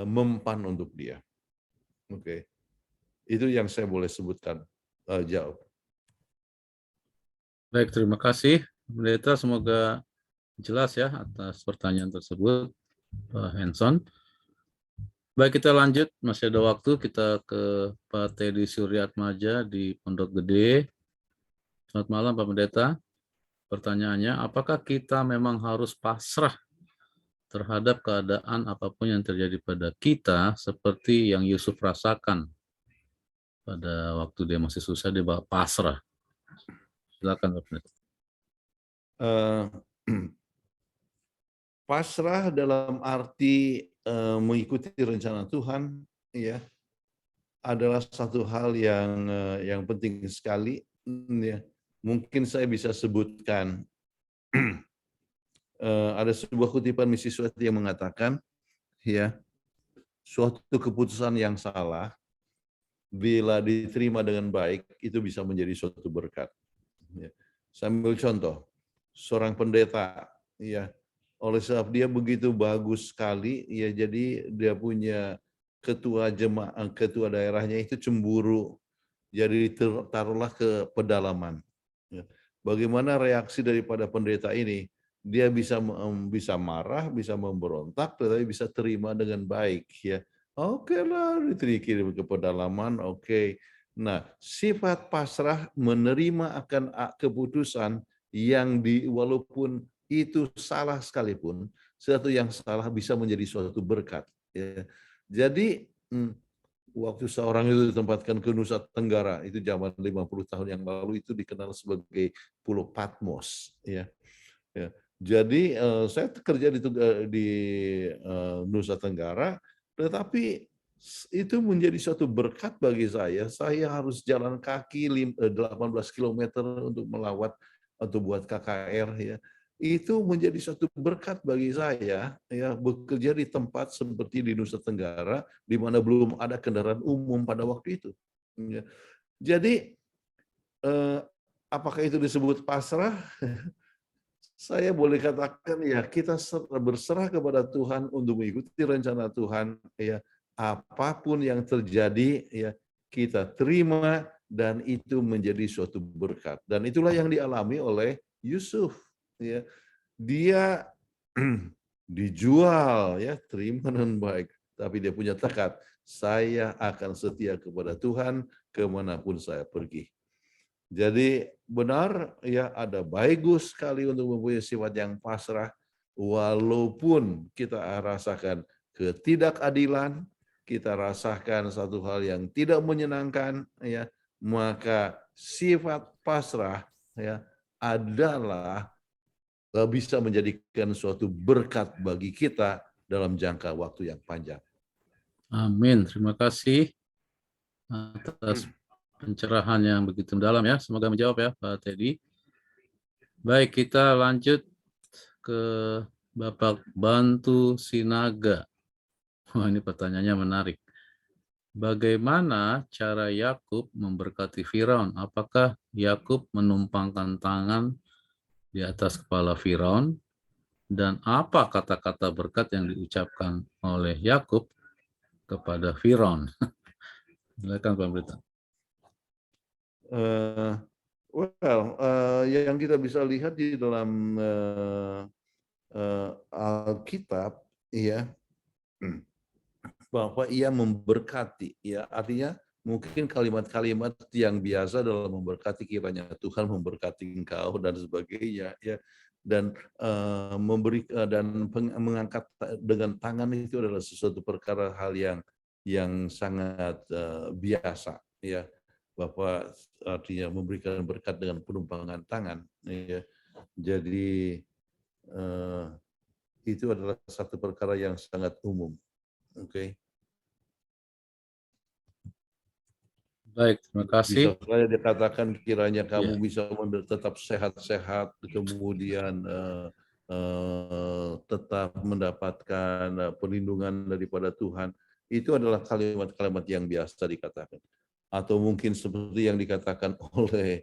mempan untuk dia. Oke. Itu yang saya boleh sebutkan, jawab. Baik, terima kasih, Pendeta. Semoga jelas ya atas pertanyaan tersebut, Pak Hanson. Baik, kita lanjut. Masih ada waktu. Kita ke Pak Teddy Suryatmaja di Pondok Gede. Selamat malam, Pak Pendeta. Pertanyaannya, apakah kita memang harus pasrah terhadap keadaan apapun yang terjadi pada kita seperti yang Yusuf rasakan pada waktu dia masih susah, dia pasrah? Silakan, Pak Pendeta. Pasrah dalam arti mengikuti rencana Tuhan, ya, adalah satu hal yang penting sekali, ya. Mungkin saya bisa sebutkan ada sebuah kutipan misi Suwati yang mengatakan, ya, suatu keputusan yang salah bila diterima dengan baik itu bisa menjadi suatu berkat. Ya. Saya ambil contoh, seorang pendeta, ya, oleh sebab dia begitu bagus sekali, ya, jadi dia punya ketua jemaah, ketua daerahnya itu cemburu, jadi taruhlah ke pedalaman. Ya. Bagaimana reaksi daripada pendeta ini? Dia bisa marah, bisa memberontak, tetapi bisa terima dengan baik, ya. Oke lah, dikirim ke pedalaman, oke. Nah, sifat pasrah menerima akan keputusan yang walaupun itu salah sekalipun, sesuatu yang salah bisa menjadi suatu berkat. Ya. Jadi, waktu seorang itu ditempatkan ke Nusa Tenggara, itu zaman 50 tahun yang lalu, itu dikenal sebagai Pulau Patmos. Ya. Ya. Jadi saya kerja di Nusa Tenggara, tetapi itu menjadi suatu berkat bagi saya. Saya harus jalan kaki 18 km untuk melawat atau buat KKR, ya. Itu menjadi suatu berkat bagi saya, ya, bekerja di tempat seperti di Nusa Tenggara di mana belum ada kendaraan umum pada waktu itu. Ya. Jadi apakah itu disebut pasrah? Saya boleh katakan, ya, kita berserah kepada Tuhan untuk mengikuti rencana Tuhan, ya, apapun yang terjadi, ya, kita terima dan itu menjadi suatu berkat. Dan itulah yang dialami oleh Yusuf, ya. Dia dijual, ya, terima dengan baik, tapi dia punya tekad, saya akan setia kepada Tuhan kemanapun saya pergi. Jadi benar, ya, ada bagus sekali untuk mempunyai sifat yang pasrah, walaupun kita rasakan ketidakadilan, kita rasakan satu hal yang tidak menyenangkan, ya, maka sifat pasrah, ya, adalah bisa menjadikan suatu berkat bagi kita dalam jangka waktu yang panjang. Amin. Terima kasih atas pencerahan yang begitu dalam, ya. Semoga menjawab, ya, Pak Teddy. Baik, kita lanjut ke Bapak Bantu Sinaga. Wah, ini pertanyaannya menarik. Bagaimana cara Yakub memberkati Firaun? Apakah Yakub menumpangkan tangan di atas kepala Firaun? Dan apa kata-kata berkat yang diucapkan oleh Yakub kepada Firaun? Silakan Pak Pendeta. Yang kita bisa lihat di dalam Alkitab, ya, bahwa ia memberkati, ya, artinya mungkin kalimat-kalimat yang biasa dalam memberkati, kiranya Tuhan memberkati engkau dan sebagainya, ya, dan memberi dan mengangkat dengan tangan itu adalah sesuatu perkara hal yang sangat biasa, ya. Bapak artinya memberikan berkat dengan penumpangan tangan, ya. Jadi itu adalah satu perkara yang sangat umum. Oke. Baik, terima kasih. Bisa saja dikatakan kiranya kamu bisa tetap sehat-sehat, kemudian tetap mendapatkan perlindungan daripada Tuhan. Itu adalah kalimat-kalimat yang biasa dikatakan. Atau mungkin seperti yang dikatakan oleh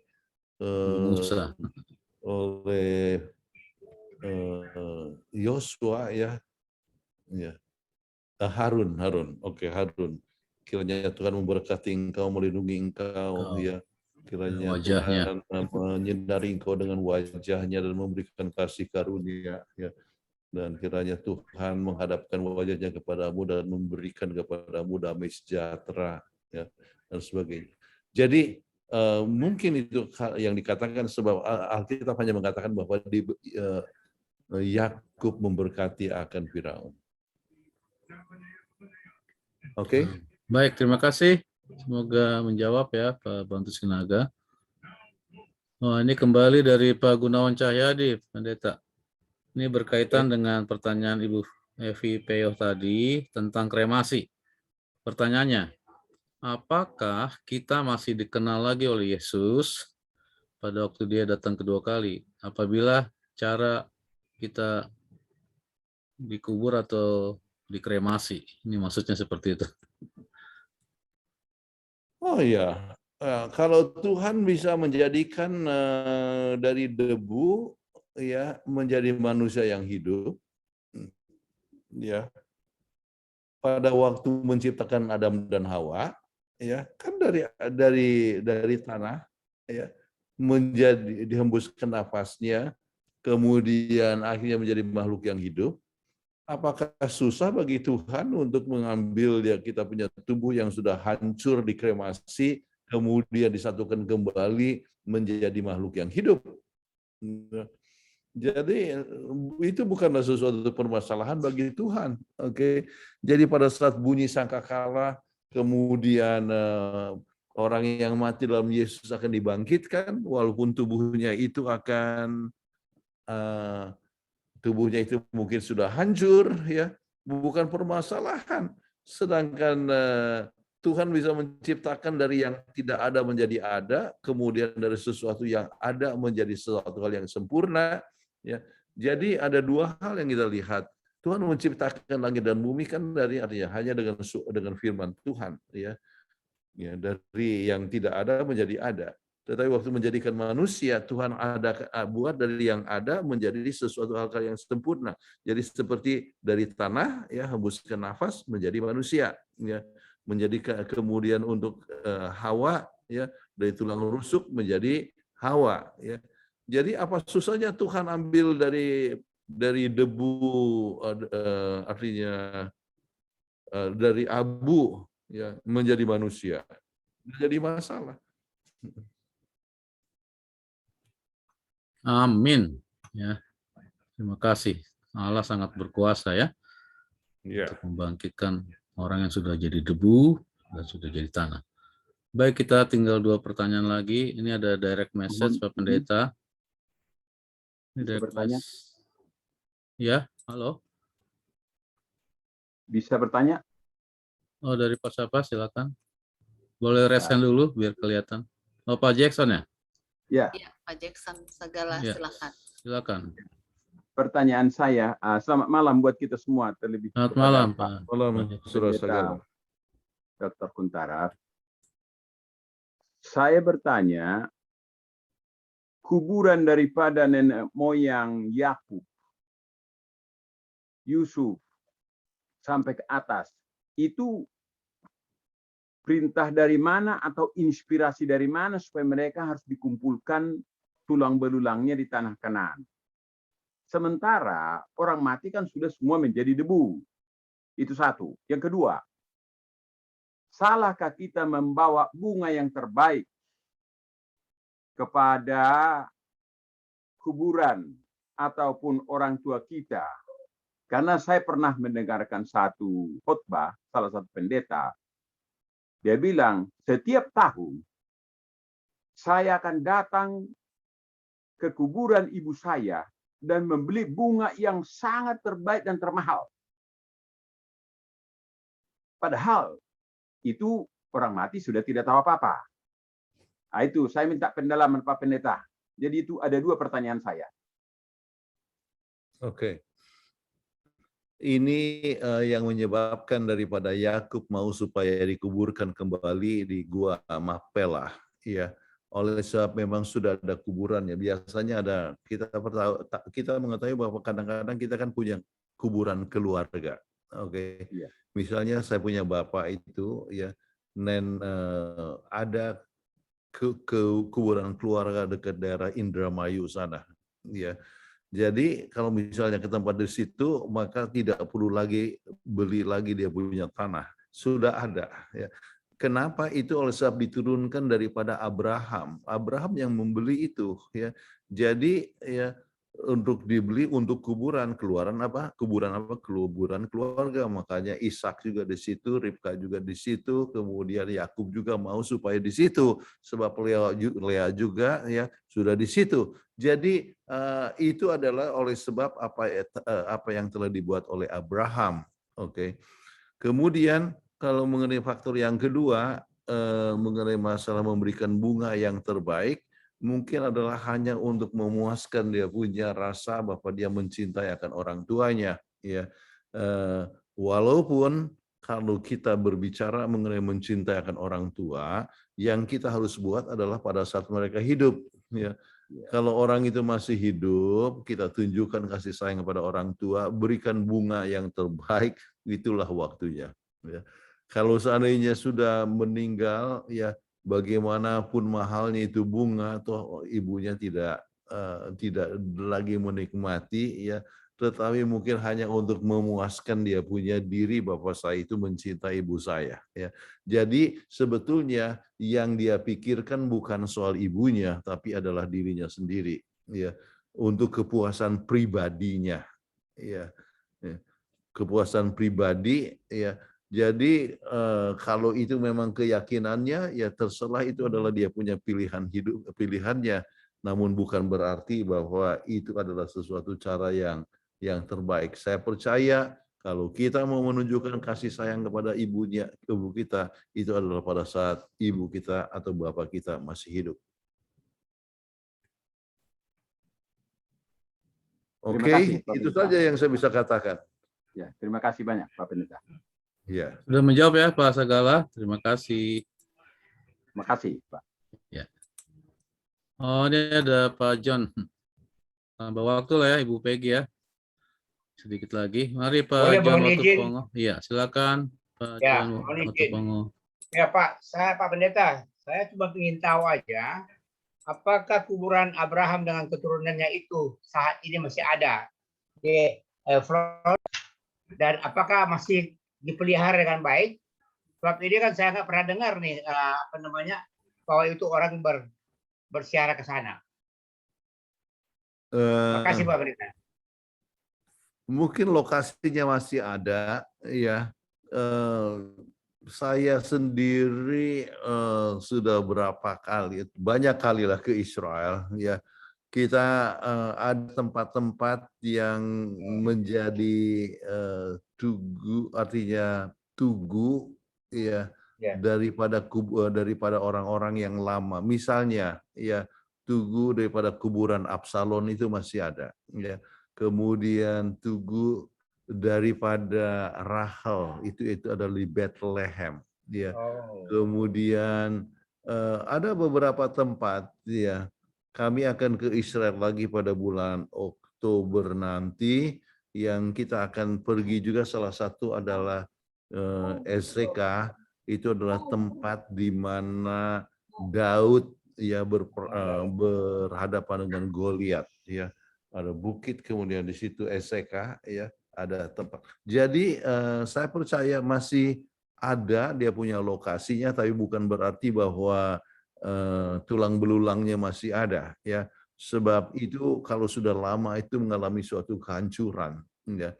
Musa. Oleh Yosua, ya, Harun, oke, Harun. Kiranya Tuhan memberkati engkau, melindungi engkau, ya. Kiranya Wajahnya. Tuhan menyinari engkau dengan wajahnya dan memberikan kasih karunia, ya. Dan kiranya Tuhan menghadapkan wajahnya kepadamu dan memberikan kepadamu damai sejahtera, ya, dan sebagainya. Jadi mungkin itu yang dikatakan, sebab Alkitab hanya mengatakan bahwa Yakub memberkati akan Firaun. Oke. Baik, terima kasih. Semoga menjawab, ya, Pak Bantu Sinaga. Oh, ini kembali dari Pak Gunawan Cahyadi, Pendeta. Ini berkaitan dengan pertanyaan Ibu Evi Peyoh tadi tentang kremasi. Pertanyaannya, apakah kita masih dikenal lagi oleh Yesus pada waktu dia datang kedua kali? Apabila cara kita dikubur atau dikremasi. Ini maksudnya seperti itu. Oh iya, kalau Tuhan bisa menjadikan dari debu ya menjadi manusia yang hidup, ya pada waktu menciptakan Adam dan Hawa, ya kan dari tanah, ya menjadi dihembuskan nafasnya, kemudian akhirnya menjadi makhluk yang hidup. Apakah susah bagi Tuhan untuk mengambil kita punya tubuh yang sudah hancur dikremasi, kemudian disatukan kembali menjadi makhluk yang hidup? Jadi itu bukanlah sesuatu permasalahan bagi Tuhan. Oke, jadi pada saat bunyi sangkakala, kemudian orang yang mati dalam Yesus akan dibangkitkan, walaupun tubuhnya itu mungkin sudah hancur, ya bukan permasalahan. Sedangkan Tuhan bisa menciptakan dari yang tidak ada menjadi ada, kemudian dari sesuatu yang ada menjadi sesuatu hal yang sempurna. Ya, jadi ada dua hal yang kita lihat. Tuhan menciptakan langit dan bumi kan artinya hanya dengan firman Tuhan, ya dari yang tidak ada menjadi ada. Tetapi waktu menjadikan manusia, Tuhan buat dari yang ada menjadi sesuatu hal yang sempurna. Jadi seperti dari tanah, ya hembuskan nafas menjadi manusia, ya menjadi kemudian untuk Hawa, ya dari tulang rusuk menjadi Hawa, ya. Jadi apa susahnya Tuhan ambil dari debu, artinya dari abu, ya menjadi manusia, jadi masalah. Amin. Ya, terima kasih. Allah sangat berkuasa ya untuk membangkitkan orang yang sudah jadi debu dan sudah jadi tanah. Baik, kita tinggal 2 pertanyaan lagi. Ini ada direct message Pak Pendeta. Ini Bisa bertanya? Ya, halo. Bisa bertanya? Oh, dari Pak siapa? Silakan. Boleh raise hand dulu biar kelihatan. Oh, Pak Jackson ya? Ya. Ya, Pak Jackson Segala, Ya. silakan. Silakan. Pertanyaan saya, selamat malam buat kita semua, terlebih Selamat kepada malam, Pak Pak. Malam, Saudara Pendeta Sagala. Dr. Kuntara. Saya bertanya, kuburan daripada nenek moyang Yakub, Yusuf, sampai ke atas, itu perintah dari mana atau inspirasi dari mana supaya mereka harus dikumpulkan tulang belulangnya di tanah Kanaan? Sementara orang mati kan sudah semua menjadi debu. Itu satu. Yang kedua, salahkah kita membawa bunga yang terbaik kepada kuburan ataupun orang tua kita? Karena saya pernah mendengarkan satu khotbah, salah satu pendeta, dia bilang, setiap tahun saya akan datang ke kuburan ibu saya dan membeli bunga yang sangat terbaik dan termahal. Padahal itu orang mati sudah tidak tahu apa-apa. Nah, itu saya minta pendalaman Pak Pendeta. Jadi itu ada 2 pertanyaan saya. Oke. Ini yang menyebabkan daripada Yakub mau supaya dikuburkan kembali di Gua Makpelah, ya. Oleh sebab memang sudah ada kuburannya. Biasanya ada, kita mengetahui bahwa kadang-kadang kita kan punya kuburan keluarga. Oke. Iya. Misalnya saya punya bapak itu, ya, ada kuburan keluarga dekat daerah Indramayu sana, ya. Jadi kalau misalnya ke tempat di situ, maka tidak perlu lagi beli lagi dia punya tanah, sudah ada, ya. Kenapa itu? Oleh sebab diturunkan daripada Abraham. Abraham yang membeli itu, ya. Jadi ya untuk dibeli untuk kuburan keluarga, makanya Ishak juga di situ, Ribka juga di situ, kemudian Yakub juga mau supaya di situ, sebab Lea juga ya sudah di situ. Jadi itu adalah oleh sebab apa yang telah dibuat oleh Abraham. Oke. Kemudian kalau mengenai faktor yang kedua, mengenai masalah memberikan bunga yang terbaik, mungkin adalah hanya untuk memuaskan dia punya rasa bahwa dia mencintai akan orang tuanya, ya. Walaupun kalau kita berbicara mengenai mencintai akan orang tua, yang kita harus buat adalah pada saat mereka hidup. Ya. Kalau orang itu masih hidup, kita tunjukkan kasih sayang kepada orang tua, berikan bunga yang terbaik, itulah waktunya. Ya. Kalau seandainya sudah meninggal, ya bagaimanapun mahalnya itu bunga, atau ibunya tidak lagi menikmati, ya, tetapi mungkin hanya untuk memuaskan dia punya diri bahwa saya itu mencintai ibu saya. Ya. Jadi sebetulnya yang dia pikirkan bukan soal ibunya, tapi adalah dirinya sendiri. Ya. Untuk kepuasan pribadinya. Ya. Ya. Kepuasan pribadi. Ya. Jadi kalau itu memang keyakinannya, ya terserah, itu adalah dia punya pilihan hidup, pilihannya. Namun bukan berarti bahwa itu adalah sesuatu cara yang terbaik. Saya percaya kalau kita mau menunjukkan kasih sayang kepada ibu kita, itu adalah pada saat ibu kita atau bapak kita masih hidup. Terima Oke, kasih, Pak itu Pendeta. saja yang saya bisa katakan. Ya, terima kasih banyak, Pak Pendeta. Ya. Sudah menjawab ya Pak Sagala. Terima kasih. Terima kasih, Pak. Ya. Oh, ini ada Pak John. Tambah waktu lah ya Ibu Peggy ya. Sedikit lagi. Mari Pak Boleh, John mohon izin. Watupongo. Iya, silakan Pak Ya, John mohon izin. Watupongo. Ya Pak, Pak Pendeta, saya cuma ingin tahu aja, apakah kuburan Abraham dengan keturunannya itu saat ini masih ada di Florida, dan apakah masih dipelihara dengan baik? Sebab ini kan saya nggak pernah dengar nih bahwa itu orang bersiara ke sana. Terima kasih Pak Pendeta. Mungkin lokasinya masih ada, ya. Saya sendiri sudah berapa kali, banyak kali lah ke Israel, ya. Kita ada tempat-tempat yang menjadi tugu, artinya tugu, ya, daripada orang-orang yang lama. Misalnya, ya, tugu daripada kuburan Absalom itu masih ada, ya. Kemudian tugu daripada Rahel itu ada di Bethlehem, ya. Kemudian ada beberapa tempat, ya. Kami akan ke Israel lagi pada bulan Oktober nanti, yang kita akan pergi juga. Salah satu adalah Ezeka, itu adalah tempat di mana Daud, ya, berhadapan dengan Goliat, ya. Ada bukit, kemudian di situ Ezeka, ya, ada tempat. Jadi saya percaya masih ada, dia punya lokasinya, tapi bukan berarti bahwa tulang belulangnya masih ada, ya. Sebab itu kalau sudah lama itu mengalami suatu kehancuran, ya.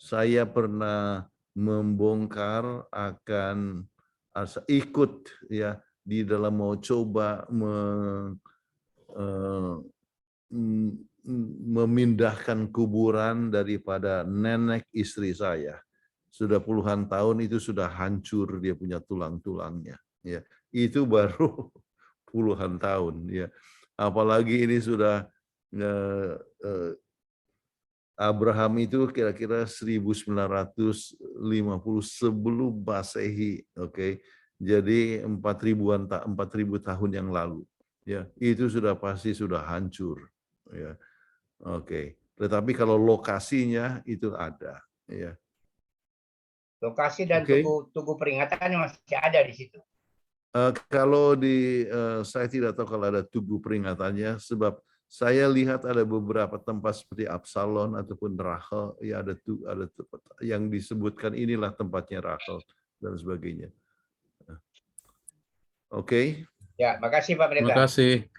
Saya pernah membongkar akan ikut, ya, di dalam mau coba memindahkan kuburan daripada nenek istri saya. Sudah puluhan tahun itu sudah hancur dia punya tulang-tulangnya, ya. Itu baru puluhan tahun, ya. Apalagi ini sudah Abraham itu kira-kira 1950 sebelum Masehi, oke. Jadi 4.000 tahun yang lalu, ya. Itu sudah pasti sudah hancur, ya. Oke. Tetapi kalau lokasinya itu ada, ya. Lokasi dan tugu peringatannya masih ada di situ. Kalau saya tidak tahu kalau ada tugu peringatannya, sebab saya lihat ada beberapa tempat seperti Absalom ataupun Rahel, ya, ada tempat yang disebutkan inilah tempatnya Rahel dan sebagainya. Oke. Ya, makasih Pak Pendeta. Terima kasih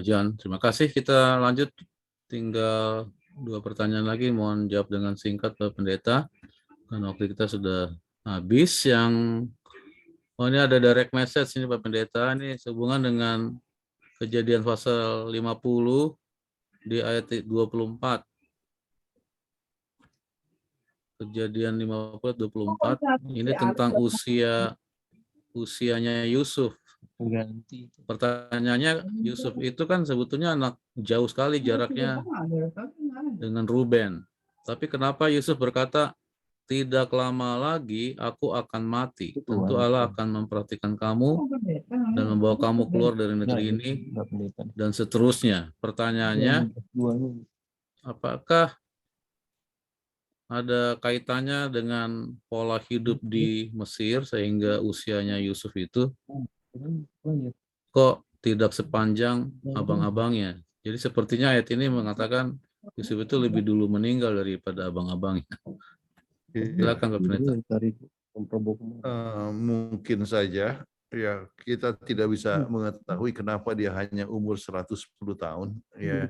John. Terima kasih. Kita lanjut, tinggal 2 pertanyaan lagi. Mohon jawab dengan singkat Pak Pendeta, karena waktu kita sudah habis. Ini ada direct message ini Pak Pendeta, ini sehubungan dengan Kejadian pasal 50 di ayat 24. Kejadian 50-24 ini tentang usianya Yusuf. Pertanyaannya, Yusuf itu kan sebetulnya anak jauh sekali jaraknya dengan Ruben. Tapi kenapa Yusuf berkata, tidak lama lagi aku akan mati. Tentu Allah akan memperhatikan kamu dan membawa kamu keluar dari negeri ini dan seterusnya. Pertanyaannya, apakah ada kaitannya dengan pola hidup di Mesir sehingga usianya Yusuf itu kok tidak sepanjang abang-abangnya? Jadi sepertinya ayat ini mengatakan Yusuf itu lebih dulu meninggal daripada abang-abangnya. Silakan Pak Pendeta. Mungkin saja ya, kita tidak bisa mengetahui kenapa dia hanya umur 110 tahun ya.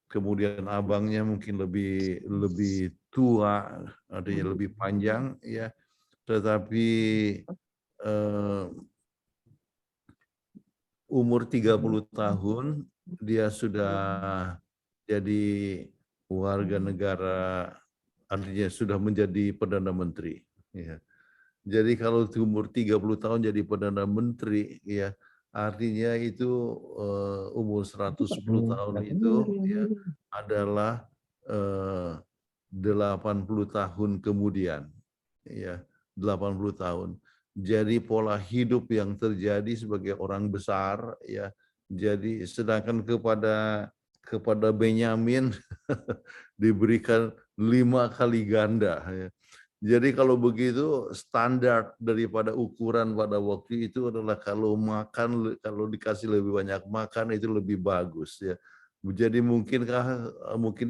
Kemudian abangnya mungkin lebih tua, artinya lebih panjang ya. Tetapi umur 30 tahun dia sudah jadi warga negara, artinya sudah menjadi Perdana Menteri. Ya. Jadi kalau umur 30 tahun jadi Perdana Menteri, ya artinya itu umur 110 tahun itu ya, adalah 80 tahun kemudian. Ya, 80 tahun. Jadi pola hidup yang terjadi sebagai orang besar, ya. Jadi sedangkan kepada Benyamin diberikan 5 kali ganda. Ya. Jadi kalau begitu standar daripada ukuran pada waktu itu adalah kalau kalau dikasih lebih banyak makan itu lebih bagus ya. Jadi mungkin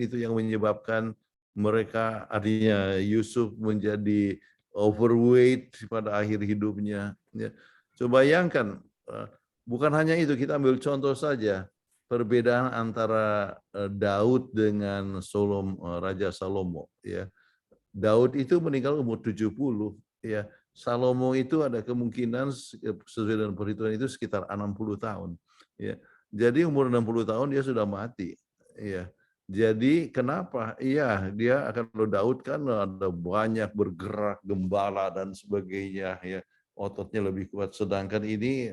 itu yang menyebabkan mereka, artinya Yusuf menjadi overweight pada akhir hidupnya. Ya. Coba bayangkan, bukan hanya itu, kita ambil contoh saja perbedaan antara Daud dengan Raja Salomo. Ya. Daud itu meninggal umur 70. Ya. Salomo itu ada kemungkinan sesuai dengan perhitungan itu sekitar 60 tahun. Ya. Jadi umur 60 tahun dia sudah mati. Ya. Jadi kenapa? Iya, dia akan, Daud kan ada banyak bergerak, gembala dan sebagainya ya. Ototnya lebih kuat, sedangkan ini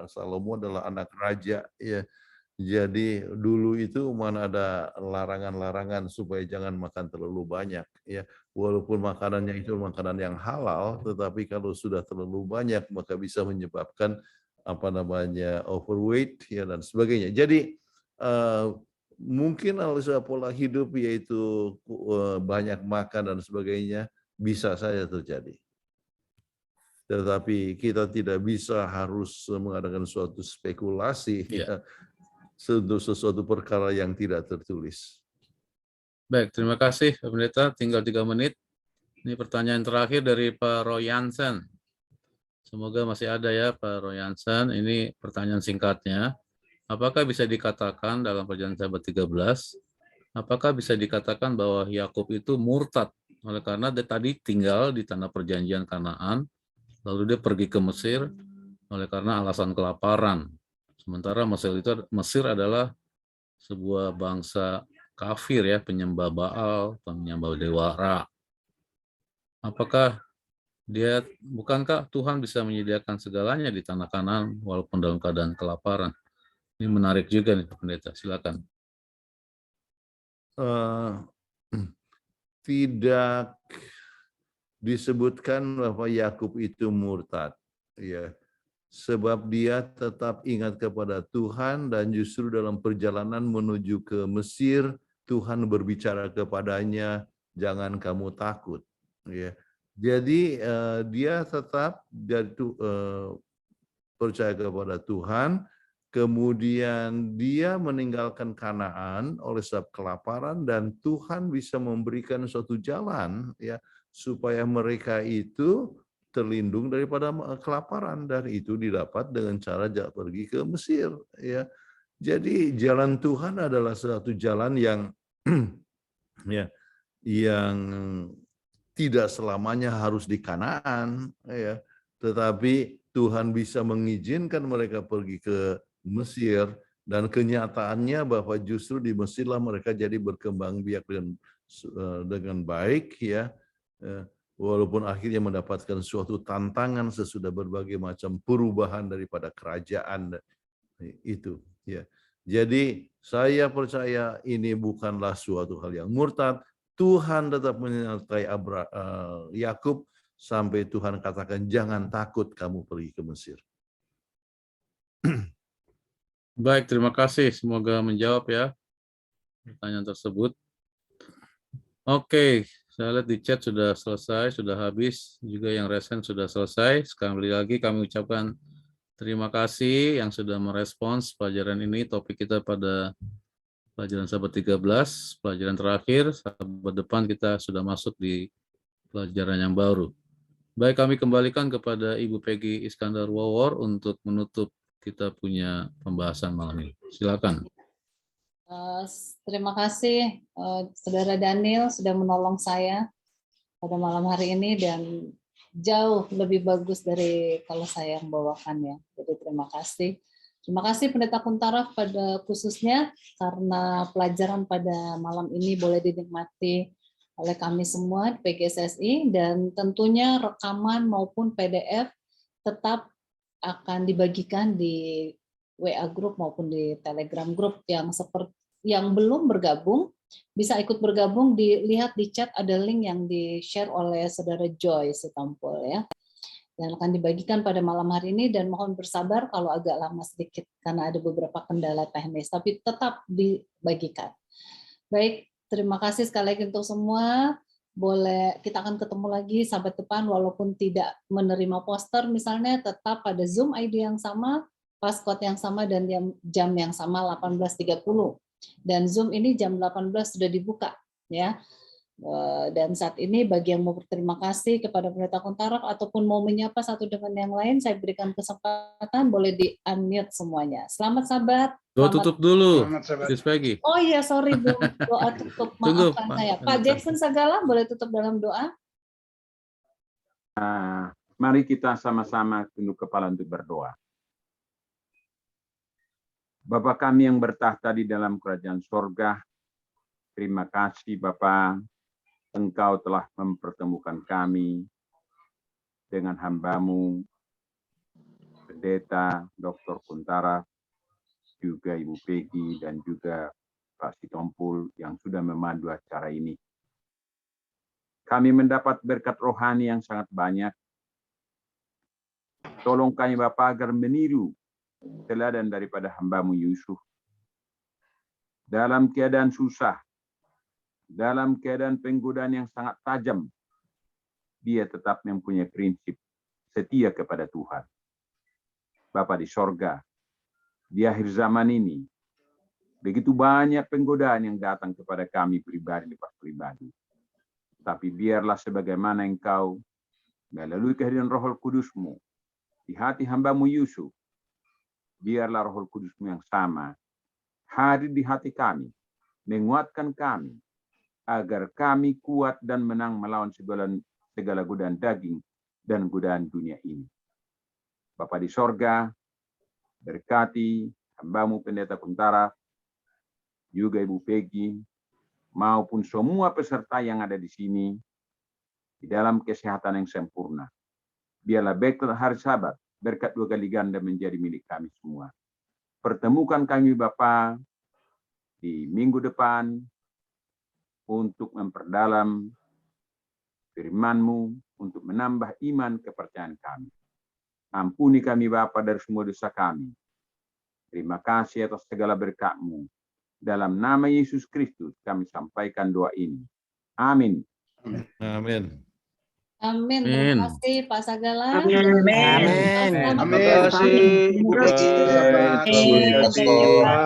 Salomo adalah anak raja ya. Jadi dulu itu mana ada larangan-larangan supaya jangan makan terlalu banyak ya. Walaupun makanannya itu makanan yang halal, tetapi kalau sudah terlalu banyak maka bisa menyebabkan overweight ya dan sebagainya. Jadi mungkin alasan pola hidup yaitu banyak makan dan sebagainya bisa saja terjadi. Tetapi kita tidak bisa harus mengadakan suatu spekulasi ya, untuk sesuatu perkara yang tidak tertulis. Baik, terima kasih Pak Pendeta. Tinggal 3 menit. Ini pertanyaan terakhir dari Pak Roy Jansen. Semoga masih ada ya Pak Roy Jansen. Ini pertanyaan singkatnya. Apakah bisa dikatakan dalam Perjanjian Sahabat 13, apakah bisa dikatakan bahwa Yakub itu murtad oleh karena dia tadi tinggal di tanah perjanjian Kanaan, lalu dia pergi ke Mesir oleh karena alasan kelaparan. Sementara Mesir adalah sebuah bangsa kafir ya, penyembah Baal, penyembah dewa Ra. Apakah bukankah Tuhan bisa menyediakan segalanya di tanah Kanaan walaupun dalam keadaan kelaparan? Ini menarik juga nih Pak Pendeta, silakan. Tidak disebutkan bahwa Yakub itu murtad, ya, sebab dia tetap ingat kepada Tuhan dan justru dalam perjalanan menuju ke Mesir Tuhan berbicara kepadanya, jangan kamu takut, ya. Jadi dia tetap percaya kepada Tuhan. Kemudian dia meninggalkan Kanaan oleh sebab kelaparan dan Tuhan bisa memberikan suatu jalan ya supaya mereka itu terlindung daripada kelaparan, dan itu didapat dengan cara pergi ke Mesir ya. Jadi jalan Tuhan adalah suatu jalan yang ya yang tidak selamanya harus di Kanaan ya, tetapi Tuhan bisa mengizinkan mereka pergi ke Mesir, dan kenyataannya bahwa justru di Mesirlah mereka jadi berkembang biak dengan baik ya, walaupun akhirnya mendapatkan suatu tantangan sesudah berbagai macam perubahan daripada kerajaan itu ya. Jadi saya percaya ini bukanlah suatu hal yang murtad. Tuhan tetap menyertai Yakub sampai Tuhan katakan jangan takut kamu pergi ke Mesir. Baik, terima kasih. Semoga menjawab ya pertanyaan tersebut. Oke, saya lihat di chat sudah selesai, sudah habis. Juga yang resen sudah selesai. Sekali lagi kami ucapkan terima kasih yang sudah merespons pelajaran ini. Topik kita pada pelajaran sahabat 13, pelajaran terakhir. Sahabat depan kita sudah masuk di pelajaran yang baru. Baik, kami kembalikan kepada Ibu Peggy Iskandar Wawor untuk menutup kita punya pembahasan malam ini. Silakan. Terima kasih Saudara Daniel sudah menolong saya pada malam hari ini dan jauh lebih bagus dari kalau saya yang bawakan ya. Jadi terima kasih. Terima kasih Pendeta Kuntara pada khususnya karena pelajaran pada malam ini boleh dinikmati oleh kami semua di PGSSI dan tentunya rekaman maupun PDF tetap akan dibagikan di WA Group maupun di Telegram Group yang belum bergabung bisa ikut bergabung, dilihat di chat ada link yang di-share oleh Saudara Joy Sitampul ya. Dan akan dibagikan pada malam hari ini dan mohon bersabar kalau agak lama sedikit karena ada beberapa kendala teknis tapi tetap dibagikan. Baik, terima kasih sekali lagi untuk semua. Boleh kita akan ketemu lagi sahabat depan walaupun tidak menerima poster misalnya tetap pada Zoom ID yang sama, passcode yang sama dan jam yang sama 18.30. Dan Zoom ini jam 18 sudah dibuka ya. Dan saat ini bagi yang mau berterima kasih kepada Pendeta Kuntara ataupun mau menyapa satu dengan yang lain, saya berikan kesempatan boleh di-unmute semuanya. Selamat sahabat. Doa tutup dulu, Selamat sahabat. Sis Peggy. Oh iya, sorry doa tutup. Tunggu, Maafkan Pak. saya. Pak Jackson Sagala boleh tutup dalam doa? Mari kita sama-sama tunduk kepala untuk berdoa. Bapa kami yang bertahta di dalam kerajaan sorga, terima kasih Bapa, Engkau telah mempertemukan kami dengan hamba-Mu, Pendeta Dr. Kuntara, juga Ibu Peggy, dan juga Pak Sitompul yang sudah memandu acara ini. Kami mendapat berkat rohani yang sangat banyak. Tolong kami Bapa agar meniru teladan daripada hamba-Mu Yusuf. Dalam keadaan susah, dalam keadaan penggodaan yang sangat tajam, dia tetap mempunyai prinsip setia kepada Tuhan. Bapa di sorga, di akhir zaman ini, begitu banyak penggodaan yang datang kepada kami pribadi lepas pribadi. Tapi biarlah sebagaimana Engkau melalui kehadiran Roh Kudus-Mu di hati hamba-Mu Yusuf, biarlah Roh Kudus-Mu yang sama hadir di hati kami, menguatkan kami, agar kami kuat dan menang melawan segala godaan daging dan godaan dunia ini. Bapa di sorga, berkati hamba-Mu Pendeta Kuntara, juga Ibu Peggy, maupun semua peserta yang ada di sini, di dalam kesehatan yang sempurna. Biarlah berkat hari Sabat, berkat 2 kali ganda menjadi milik kami semua. Pertemukan kami Bapa di minggu depan, untuk memperdalam firman-Mu, untuk menambah iman kepercayaan kami. Ampuni kami Bapa dari semua dosa kami. Terima kasih atas segala berkat-Mu. Dalam nama Yesus Kristus kami sampaikan doa ini. Amin. Amin. Amin. Terima kasih Pak Sagala. Amin. Terima kasih. Terima kasih.